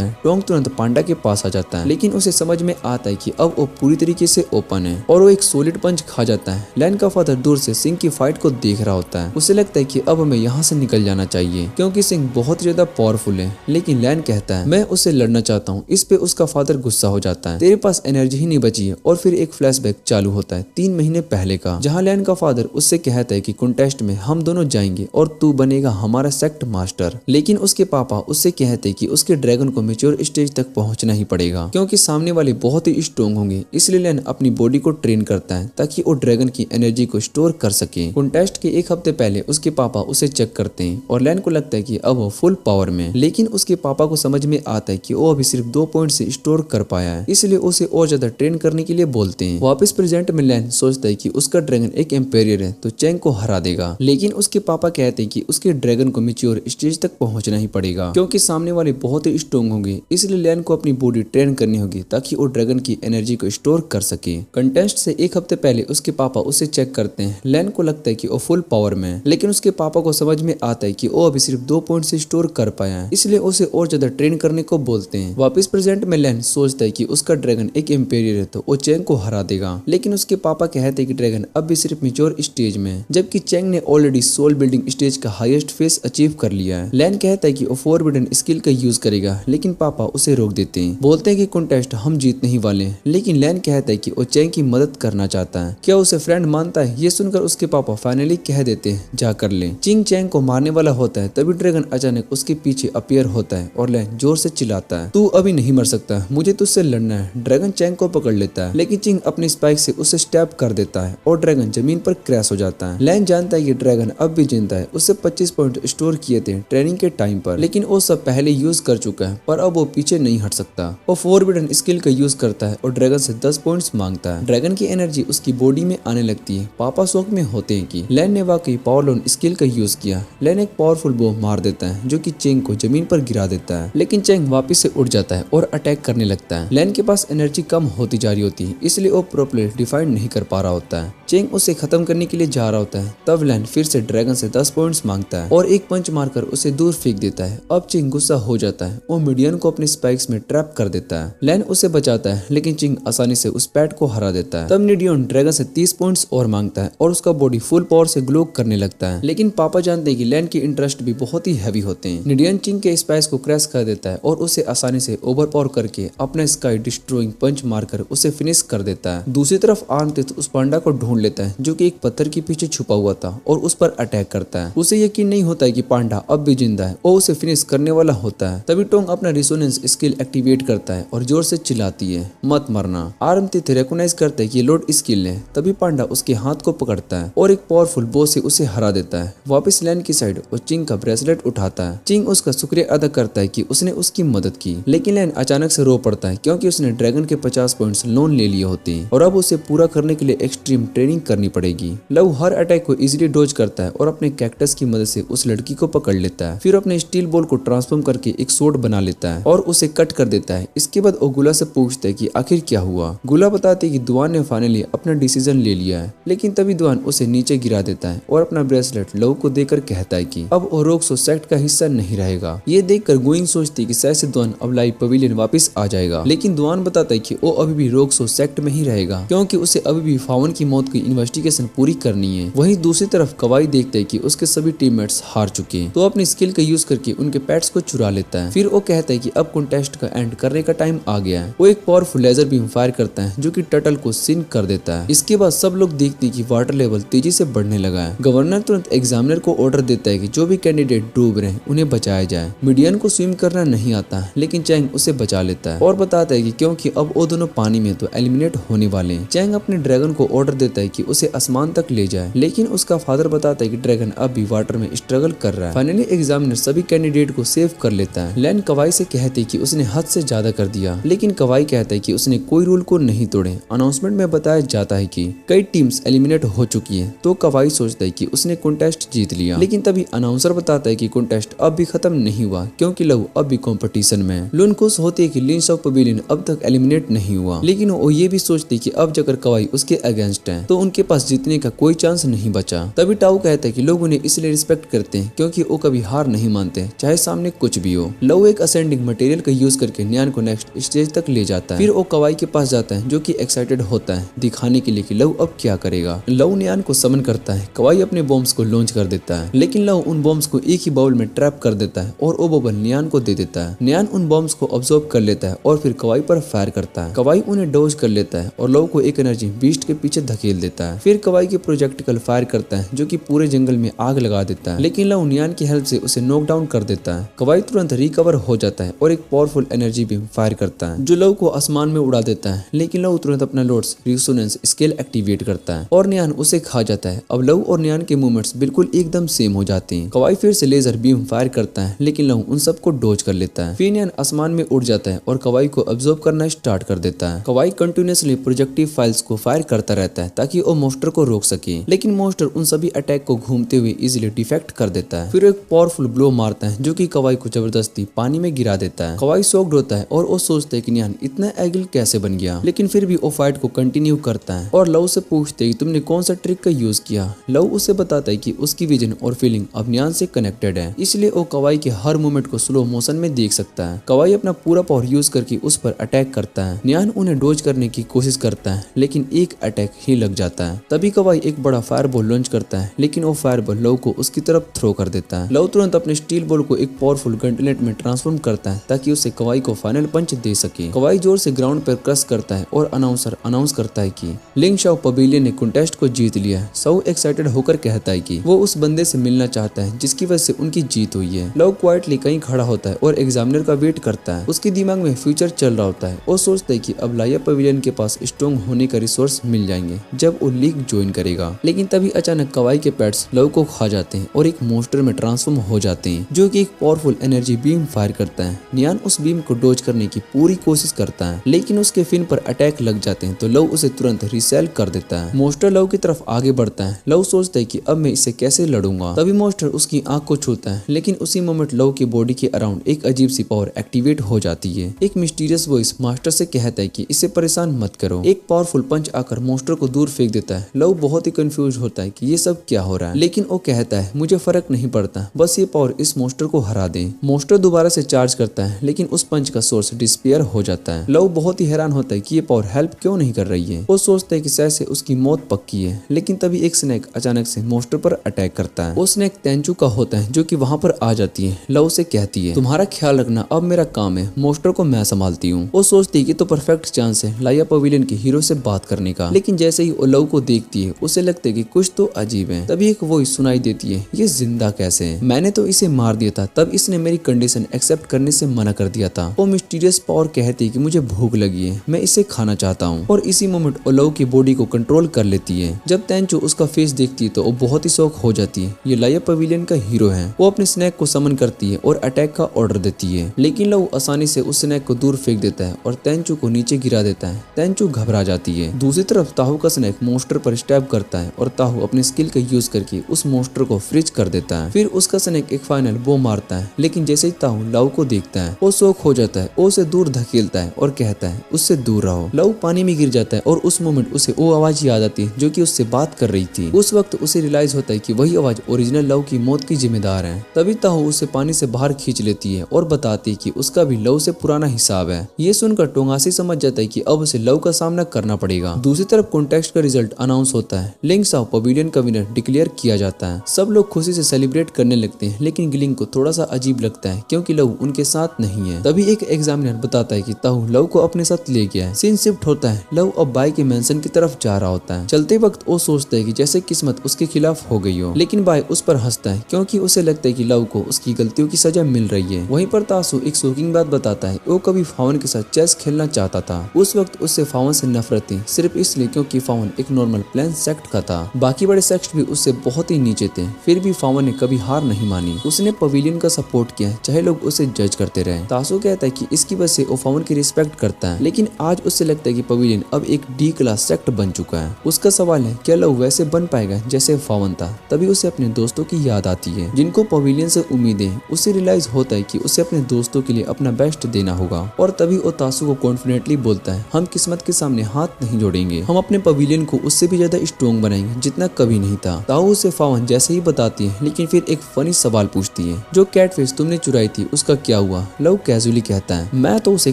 है। टोंग तुरंत पांडा के पास आ जाता है, लेकिन उसे समझ में आता है कि अब वो पूरी तरीके से ओपन है और वो एक सॉलिड पंच खा जाता है। लैन का फादर दूर से सिंह की फाइट को देख रहा होता है। उसे लगता है कि अब हमें यहाँ से निकल जाना चाहिए क्योंकि सिंह बहुत ज्यादा पावरफुल है, लेकिन लैन कहता है मैं उससे लड़ना चाहता हूँ। इस पे उसका फादर गुस्सा हो जाता है, तेरे पास एनर्जी ही नहीं बची बची है और फिर एक फ्लैशबैक चालू होता है 3 महीने पहले का, जहाँ लैन का फादर उससे कहता है कि कॉन्टेस्ट में हम दोनों जाएंगे और तू बनेगा हमारा सेक्ट मास्टर। लेकिन उसके पापा उससे कहते हैं कि उसके ड्रैगन को मैच्योर स्टेज तक पहुंचना ही पड़ेगा क्योंकि सामने वाले बहुत ही स्ट्रॉन्ग होंगे। इसलिए लैन अपनी बॉडी को ट्रेन करता है ताकि वो ड्रैगन की एनर्जी को स्टोर कर सके। कॉन्टेस्ट के एक हफ्ते पहले उसके पापा उसे चेक करते हैं और लैन को लगता है कि अब वो फुल पावर में, लेकिन उसके पापा को समझ में आता है कि वो अभी सिर्फ 2 पॉइंट से स्टोर कर पाया है, इसलिए उसे और ज्यादा ट्रेन करने के लिए बोलते हैं। वापस प्रेजेंट में लैन सोचता है कि उसका ड्रैगन एक एम्पेरियर है तो चैंग को हरा देगा, लेकिन उसके पापा कहते हैं कि उसके ड्रैगन को मैच्योर स्टेज तक पहुंचना ही पड़ेगा क्योंकि सामने वाले बहुत ही स्ट्रॉन्ग होंगे। इसलिए लैन को अपनी बॉडी ट्रेन करनी होगी ताकि वो ड्रैगन की एनर्जी को स्टोर कर सके। कंटेस्ट से एक हफ्ते पहले उसके पापा उसे चेक करते हैं। लैन को लगता है कि वो फुल पावर में है, लेकिन उसके पापा को समझ में आता है कि वो अभी सिर्फ 2 पॉइंट से स्टोर कर पाया है, इसलिए उसे और ज्यादा ट्रेन करने को बोलते हैं। वापस प्रेजेंट में लैन सोचता है कि उसका ड्रैगन एक एम्पेरियर है तो वो चैंग को हरा देगा, लेकिन उसके पापा कहते हैं कि ड्रैगन अब भी सिर्फ मैच्योर स्टेज में, जबकि चैंग ने ऑलरेडी सोल बिल्डिंग स्टेज का हाईएस्ट फेस अचीव कर लिया है। लैन कहता है कि वो फॉरबिडन स्किल का यूज करेगा, लेकिन पापा उसे रोक देते हैं, बोलते हैं कि कॉन्टेस्ट हम जीतने ही वाले हैं। लेकिन लैन कहता है कि वो चैंग की मदद करना चाहता है। क्या उसे फ्रेंड मानता है? ये सुनकर उसके पापा फाइनली कह देते हैं जा कर ले। चिंग चैंग को मारने वाला होता है तभी ड्रैगन अचानक उसके पीछे अपीयर होता है और लैन जोर से चिल्लाता है तू अभी नहीं मर सकता, मुझे तुझसे लड़ना है। ड्रैगन चैंग को पकड़ लेता है, लेकिन चिंग अपनी स्पाइक से उसे स्टैब कर देता है और ड्रैगन जमीन पर क्रैश हो जाता है। लैन जानता है कि ड्रैगन अब भी जिंदा है, उससे 25 पॉइंट स्टोर किए थे ट्रेनिंग के टाइम पर, लेकिन वो सब पहले यूज कर चुका है, पर अब वो पीछे नहीं हट सकता। वो फॉरबिडन स्किल का यूज करता है और ड्रैगन से 10 पॉइंट्स मांगता है। ड्रैगन की एनर्जी उसकी बॉडी में आने लगती है। पापा शौक में होते हैं कि लैन ने वाकई पावर लोन स्किल का यूज किया। लैन एक पावरफुल बो मार देता है जो कि चेंग को जमीन पर गिरा देता है, लेकिन चेंग वापस से उड़ जाता है और अटैक करने लगता है। लैन के पास एनर्जी कम होती जा रही होती है, इसलिए वो प्रॉपर्ली डिफाइन नहीं कर पा रहा होता है। चेंग उसे खत्म करने के लिए जा रहा होता है, तब लैन फिर से ड्रैगन से 10 पॉइंट्स मांगता है और एक पंच मारकर उसे दूर फेंक देता है। अब चिंग गुस्सा हो जाता है, वो मिडियन को अपने स्पाइक्स में ट्रैप कर देता है। लैन उसे बचाता है, लेकिन चिंग आसानी से उस पैट को हरा देता है। तब निडियन ड्रैगन से 30 पॉइंट्स और मांगता है और उसका बॉडी फुल पावर से ग्लो करने लगता है, लेकिन पापा जानते हैं कि लैन की इंटरेस्ट भी बहुत ही हैवी होते हैं। निडियन चिंग के स्पाइस को क्रैश कर देता है और उसे आसानी से ओवरपावर करके अपना स्काई डिस्ट्रॉइंग पंच मारकर उसे फिनिश कर देता है। दूसरी तरफ आर्मटिथ उस पांडा को ढूंढ लेता है जो कि एक पत्थर के पीछे छुपा हुआ था और उस पर अटैक करता है। उसे यकीन नहीं होता है कि पांडा अब भी जिंदा है, वो उसे फिनिश करने वाला होता है। तभी टोंग अपना रिसोनेंस स्किल एक्टिवेट करता है और जोर से चिल्लाती है मत मरना। आर्मटिथ रिकॉग्नाइज करता है कि लोड स्किल है, तभी पांडा उसके हाथ को पकड़ता है और एक पावरफुल बो से उसे हरा देता है। वापस लैन की साइड वो चिंग का ब्रेसलेट उठाता है। चिंग उसका शुक्रिया अदा करता है कि उसने उसकी मदद की, लेकिन लैन अचानक से रो पड़ता है क्योंकि उसने ड्रैगन के 50 पॉइंट्स लोन ले लिए होते हैं और अब उसे पूरा करने के लिए एक्सट्रीम ट्रेनिंग करनी पड़ेगी। लव हर अटैक को इजीली डोज करता है और अपने कैक्टस की मदद से उस लड़की को पकड़ लेता है। फिर अपने स्टील बॉल को ट्रांसफॉर्म करके एक सोड बना लेता है और उसे कट कर देता है। इसके बाद वो गुला से पूछता है कि आखिर क्या हुआ। गुला बताती है कि दुआन ने फाइनली अपना डिसीजन ले लिया है, लेकिन तभी दुआन उसे नीचे गिरा देता है और अपना ब्रेसलेट लव को देकर कहता है कि अब वो रोक्सो सेक्ट का हिस्सा नहीं रहेगा। ये देखकर गोइंग सोचती है कि शायद से दुआन अब लाइव पवेलियन वापस आ जाएगा, लेकिन दुआन बताता है कि वो अभी भी रोक्सो सेक्ट में ही रहेगा क्योंकि उसे अभी भी फावन की मौत की इन्वेस्टिगेशन पूरी करनी है। वहीं दूसरी तरफ कवाई देखता है कि उसके सभी टीममेट्स हार चुके हैं, तो अपनी स्किल का यूज करके उनके पेट्स को चुरा लेता है। फिर वो कहता है कि अब कॉन्टेस्ट का एंड करने का टाइम आ गया है। वो एक पावरफुल लेजर बीम फायर करता है जो कि टर्टल को सिंक कर देता है। इसके बाद सब लोग देखते हैं कि वाटर लेवल तेजी से बढ़ने लगा है। गवर्नर तुरंत एग्जामिनर को ऑर्डर देता है कि जो भी कैंडिडेट डूब रहे हैं उन्हें बचाया जाए। मिडियन को स्विम करना नहीं आता, लेकिन चैंग उसे बचा लेता है और बताता है कि क्योंकि अब वो दोनों पानी में तो एलिमिनेट होने वाले हैं। चैंग अपने ड्रैगन को ऑर्डर देता है कि उसे आसमान तक ले जाए, लेकिन उसका फादर बताता है कि ड्रैगन अब भी वाटर में स्ट्रगल कर रहा है। फाइनली एग्जामिनर सभी कैंडिडेट को सेव कर लेता है। लैन कवाई से कहते हैं कि उसने हद से ज्यादा कर दिया, लेकिन कवाई कहता है कि उसने कोई रूल को नहीं तोड़े। अनाउंसमेंट में बताया जाता है कि कई टीम्स एलिमिनेट हो चुकी है, तो कवाई सोचता है कि उसने कॉन्टेस्ट जीत लिया, लेकिन तभी अनाउंसर बताता है कि कॉन्टेस्ट अब भी खत्म नहीं हुआ क्योंकि लव अब भी कंपटीशन में है। लून खुश होती है कि लिंस ऑफ पवेलियन अब तक एलिमिनेट नहीं हुआ, लेकिन वो ये भी सोचती है कि अब जगह कवाई उसके अगेंस्ट है तो उनके पास जीतने का कोई चांस नहीं बचा। तभी टाऊ कहता है कि लोग उन्हें इसलिए रिस्पेक्ट करते हैं क्योंकि वो कभी हार नहीं मानते, चाहे सामने कुछ भी हो। लव एक असेंडिंग मटेरियल का यूज करके न्यान को नेक्स्ट स्टेज तक ले जाता है। फिर वो कवाई के पास जाता है जो कि एक्साइटेड होता है दिखाने के लिए कि लव अब क्या करेगा। लव न्यान को समन करता है। कवाई अपने बॉम्ब्स को लॉन्च कर देता है, लेकिन लव उन बॉम्ब्स को एक ही बाउल में ट्रैप कर देता है और वो बबल न्यान को दे देता है। न्यान उन बॉम्ब्स को ऑब्जर्व कर लेता है और फिर कवाई पर फायर करता है। कवाई उन्हें उन्हें डोज कर लेता है और लव को एक एनर्जी बीस्ट के पीछे धकेल देता है। फिर कवाई के प्रोजेक्टिकल फायर करता है जो कि पूरे जंगल में आग लगा देता है, लेकिन लव नियान की हेल्प से उसे नॉक डाउन कर देता है। कवाई तुरंत रिकवर हो जाता है और एक पावरफुल एनर्जी बीम फायर करता है जो लव को आसमान में उड़ा देता है, लेकिन लव तुरंत अपना लॉर्ड्स रिसोनेंस स्केल एक्टिवेट करता है और नियान उसे खा जाता है। अब लव और नियान के मूवमेंट्स बिल्कुल एकदम सेम हो जाते हैं। कवाई फिर से लेजर बीम फायर करता है, लेकिन लव उन सबको डोज कर लेता है। फिर नियान आसमान में उड़ जाता है और कवाई को ऑब्जर्व करना स्टार्ट कर देता है। कवाई कंटिन्यूअसली प्रोजेक्टिव फाइल्स को फायर करता रहता है ताकि वो मोस्टर को रोक सके, लेकिन मोस्टर उन सभी अटैक को घूमते हुए इजीली डिफेक्ट कर देता है। फिर एक पावरफुल ब्लो मारता है जो कि कवाई को जबरदस्ती पानी में गिरा देता है। कवाई शॉक्ड होता है और वो सोचता है कि नियान इतना एगिल कैसे बन गया, लेकिन फिर भी वो फाइट को कंटिन्यू करता है और लव से पूछते है कि तुमने कौन सा ट्रिक का यूज किया। लव उसे बताता है कि उसकी विजन और फीलिंग अब नियान से कनेक्टेड है, इसलिए वो कवाई के हर मूवमेंट को स्लो मोशन में देख सकता है। कवाई अपना पूरा पावर यूज करके उस पर अटैक करता है। नियान उन्हें डोज करने की कोशिश करता है, लेकिन एक अटैक ही लग जाता है। तभी कवाई एक बड़ा फायर बॉल लॉन्च करता है, लेकिन वो फायर बॉल लव को उसकी तरफ थ्रो कर देता है। लव तुरंत अपने स्टील बॉल को एक पावरफुल गंटलेट में ट्रांसफॉर्म करता है ताकि उसे कवाई को फाइनल पंच दे सके। कवाई जोर से ग्राउंड पर क्रश करता है और अनाउंसर अनाउंस करता है कि लिंग शाओ पवेलियन ने कॉन्टेस्ट को जीत लिया है। साओ एक्साइटेड होकर कहता है कि वो उस बंदे से मिलना चाहता है जिसकी वजह से उनकी जीत हुई है। लव क्वाइटली कहीं खड़ा होता है और एग्जामिनर का वेट करता है। उसके दिमाग में फ्यूचर चल रहा होता है और सोचता है कि अब लाया पवेलियन के पास स्ट्रॉन्ग होने का रिसोर्स मिल जाएंगे जब वो लीग ज्वाइन करेगा। लेकिन तभी अचानक कवाई के पेट्स लव को खा जाते हैं और एक मॉन्स्टर में ट्रांसफॉर्म हो जाते हैं जो कि एक पावरफुल एनर्जी बीम फायर करता है। नियान उस बीम को डोज करने की पूरी कोशिश करता है, लेकिन उसके फिन पर अटैक लग जाते हैं तो लव उसे तुरंत रिसेल कर देता है। मॉन्स्टर लव की तरफ आगे बढ़ता है। लव सोचता है कि अब मैं इससे कैसे लड़ूंगा। तभी मॉन्स्टर उसकी आंख को छूता है, लेकिन उसी मोमेंट लव की बॉडी के अराउंड एक अजीब सी पावर एक्टिवेट हो जाती है। एक मिस्टीरियस वॉइस मास्टर से कहता है कि इसे परेशान मत करो। एक पावरफुल पंच आकर मॉन्स्टर को दूर फेंक देता है। लव बहुत ही कंफ्यूज होता है कि ये सब क्या हो रहा है, लेकिन वो कहता है मुझे फर्क नहीं पड़ता, बस ये पावर इस मॉन्स्टर को हरा दे। मॉन्स्टर दोबारा से चार्ज करता है, लेकिन उस पंच का सोर्स डिस्पेयर हो जाता है। लव बहुत ही हैरान होता है कि ये पावर हेल्प क्यों नहीं कर रही है। वो सोचता है कि शायद से उसकी मौत पक्की है, लेकिन तभी एक स्नेक अचानक से मॉन्स्टर पर अटैक करता है। वो स्नेक तेंचू का होता है जो कि वहां पर आ जाती है। लव से कहती है तुम्हारा ख्याल रखना, अब मेरा काम है, मॉन्स्टर को मैं संभालती हूँ। वो सोचती है कि तो परफेक्ट चांस है लाया पवेलियन के हीरो से बात करने का, लेकिन जैसे ही वो लव को देखती है उसे लगता है कि कुछ तो अजीब है। तभी एक वॉइस सुनाई देती है ये जिंदा कैसे है, मैंने तो इसे मार दिया था, तब इसने मेरी कंडीशन एक्सेप्ट करने से मना कर दिया था। वो मिस्टीरियस पावर कहती है कि मुझे भूख लगी है, मैं इसे खाना चाहता हूँ, और इसी मोमेंट वो लव की बॉडी को कंट्रोल कर लेती है। जब तेंचू उसका फेस देखती है तो वो बहुत ही शौक हो जाती है, ये लाया पवेलियन का हीरो है। वो अपने स्नेक को समन करती है और अटैक का ऑर्डर देती है, लेकिन लव आसानी से उस स्नेक को दूर फेंक देता है और तेंचू को नीचे गिरा देता है। तेंचू घबरा जाती है। दूसरी तरफ ताहू का स्नेक मॉन्स्टर पर स्टैब करता है और ताहू अपने स्किल का यूज करके उस मॉन्स्टर को फ्रीज कर देता है। फिर उसका स्नेक एक फाइनल बो मारता है, लेकिन जैसे ही ताहू लव को देखता है वो शौक हो जाता है, वो उसे दूर धकेलता है और कहता है उससे दूर रहो। लव पानी में गिर जाता है और उस मोमेंट उसे वो आवाज याद आती है जो कि उससे बात कर रही थी। उस वक्त उसे रियलाइज होता है कि वही आवाज ओरिजिनल लव की मौत की जिम्मेदार है। तभी ताहू उसे पानी से बाहर खींच लेती है और बताती है कि उसका भी लव से पुराना हिसाब है। ये सुनकर टोंगासी समझ जाता है कि अब उसे लव का सामना करना पड़ेगा। दूसरी तरफ कॉन्टेस्ट का रिजल्ट अनाउंस होता है। लिंग शाओ पवेलियन का विनर डिक्लेयर किया जाता है। सब लोग खुशी से सेलिब्रेट करने लगते हैं, लेकिन गिलिंग को थोड़ा सा अजीब लगता है क्योंकि लव उनके साथ नहीं है। तभी एक एग्जामिनर बताता है कि ताहू लव को अपने साथ ले गया है। सीन शिफ्ट होता है। लव अब बाई के मेंशन की तरफ जा रहा होता है। चलते वक्त वो सोचता है कि जैसे किस्मत उसके खिलाफ हो गई हो, लेकिन बाई उस पर हंसता है क्योंकि उसे लगता है कि लव को उसकी गलतियों की सजा मिल रही है। वहीं पर तासु एक शॉकिंग बात बताता है, वो कभी फावन के साथ चेस खेलना चाहता था। उस वक्त उससे फावन से नफरत थी, सिर्फ इसलिए क्योंकि फावन एक नॉर्मल प्लेन सेक्ट का था। बाकी बड़े सेक्ट भी उससे बहुत ही नीचे थे, फिर भी फावन ने कभी हार नहीं मानी। उसने पवेलियन का सपोर्ट किया चाहे लोग उसे जज करते रहे। तासु कहता है कि इसकी वजह से वो फावन की रिस्पेक्ट करता है, लेकिन आज उससे लगता है कि पवेलियन अब एक डी क्लास सेक्ट बन चुका है। उसका सवाल है क्या लव वैसे बन पाएगा जैसे फावन था। तभी उसे अपने दोस्तों की याद आती है जिनको पवेलियन से उम्मीदें। उसे रियलाइज होता है कि उसे अपने दोस्तों के लिए अपना बेस्ट देना होगा, और तभी वो तासु को कॉन्फिडेंटली बोलता है हम किस्मत के सामने हाथ नहीं जोड़ेंगे, हम अपने पवेलियन को उससे भी ज्यादा स्ट्रॉन्ग बनाएंगे जितना कभी नहीं था। ताऊ उसे फावन जैसे ही बताती है, लेकिन फिर एक फनी सवाल पूछती है जो कैटफिश तुमने चुराई थी उसका क्या हुआ। लव कैजुअली कहता है मैं तो उसे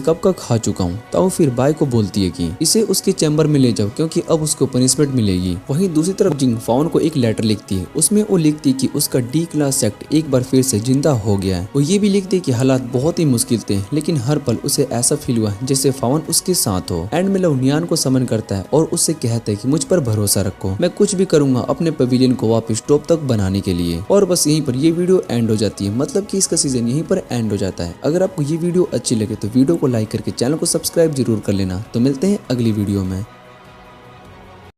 कब का खा चुका हूँ। ताऊ फिर बाई को बोलती है कि इसे उसके चैम्बर में ले जाओ क्योंकि अब उसको पनिशमेंट मिलेगी। वहीं दूसरी तरफ जिंग फावन को एक लेटर लिखती है। उसमें वो लिखती है कि उसका डी क्लास सेक्ट एक बार फिर से जिंदा हो गया है। वो ये भी लिखती है कि हालात बहुत ही मुश्किल थे, लेकिन हर पल उसे ऐसा फील हुआ जैसे फावन उसके साथ हो। एंड में लवनियान को समन करता है और उससे कहता है कि मुझ पर भरोसा रखो, मैं कुछ भी करूंगा अपने पवेलियन को वापस टॉप तक बनाने के लिए। और बस यहीं पर ये वीडियो एंड हो जाती है, मतलब कि इसका सीजन यहीं पर एंड हो जाता है। अगर आपको ये वीडियो अच्छी लगे तो वीडियो को लाइक करके चैनल को सब्सक्राइब जरूर कर लेना। तो मिलते हैं अगली वीडियो में।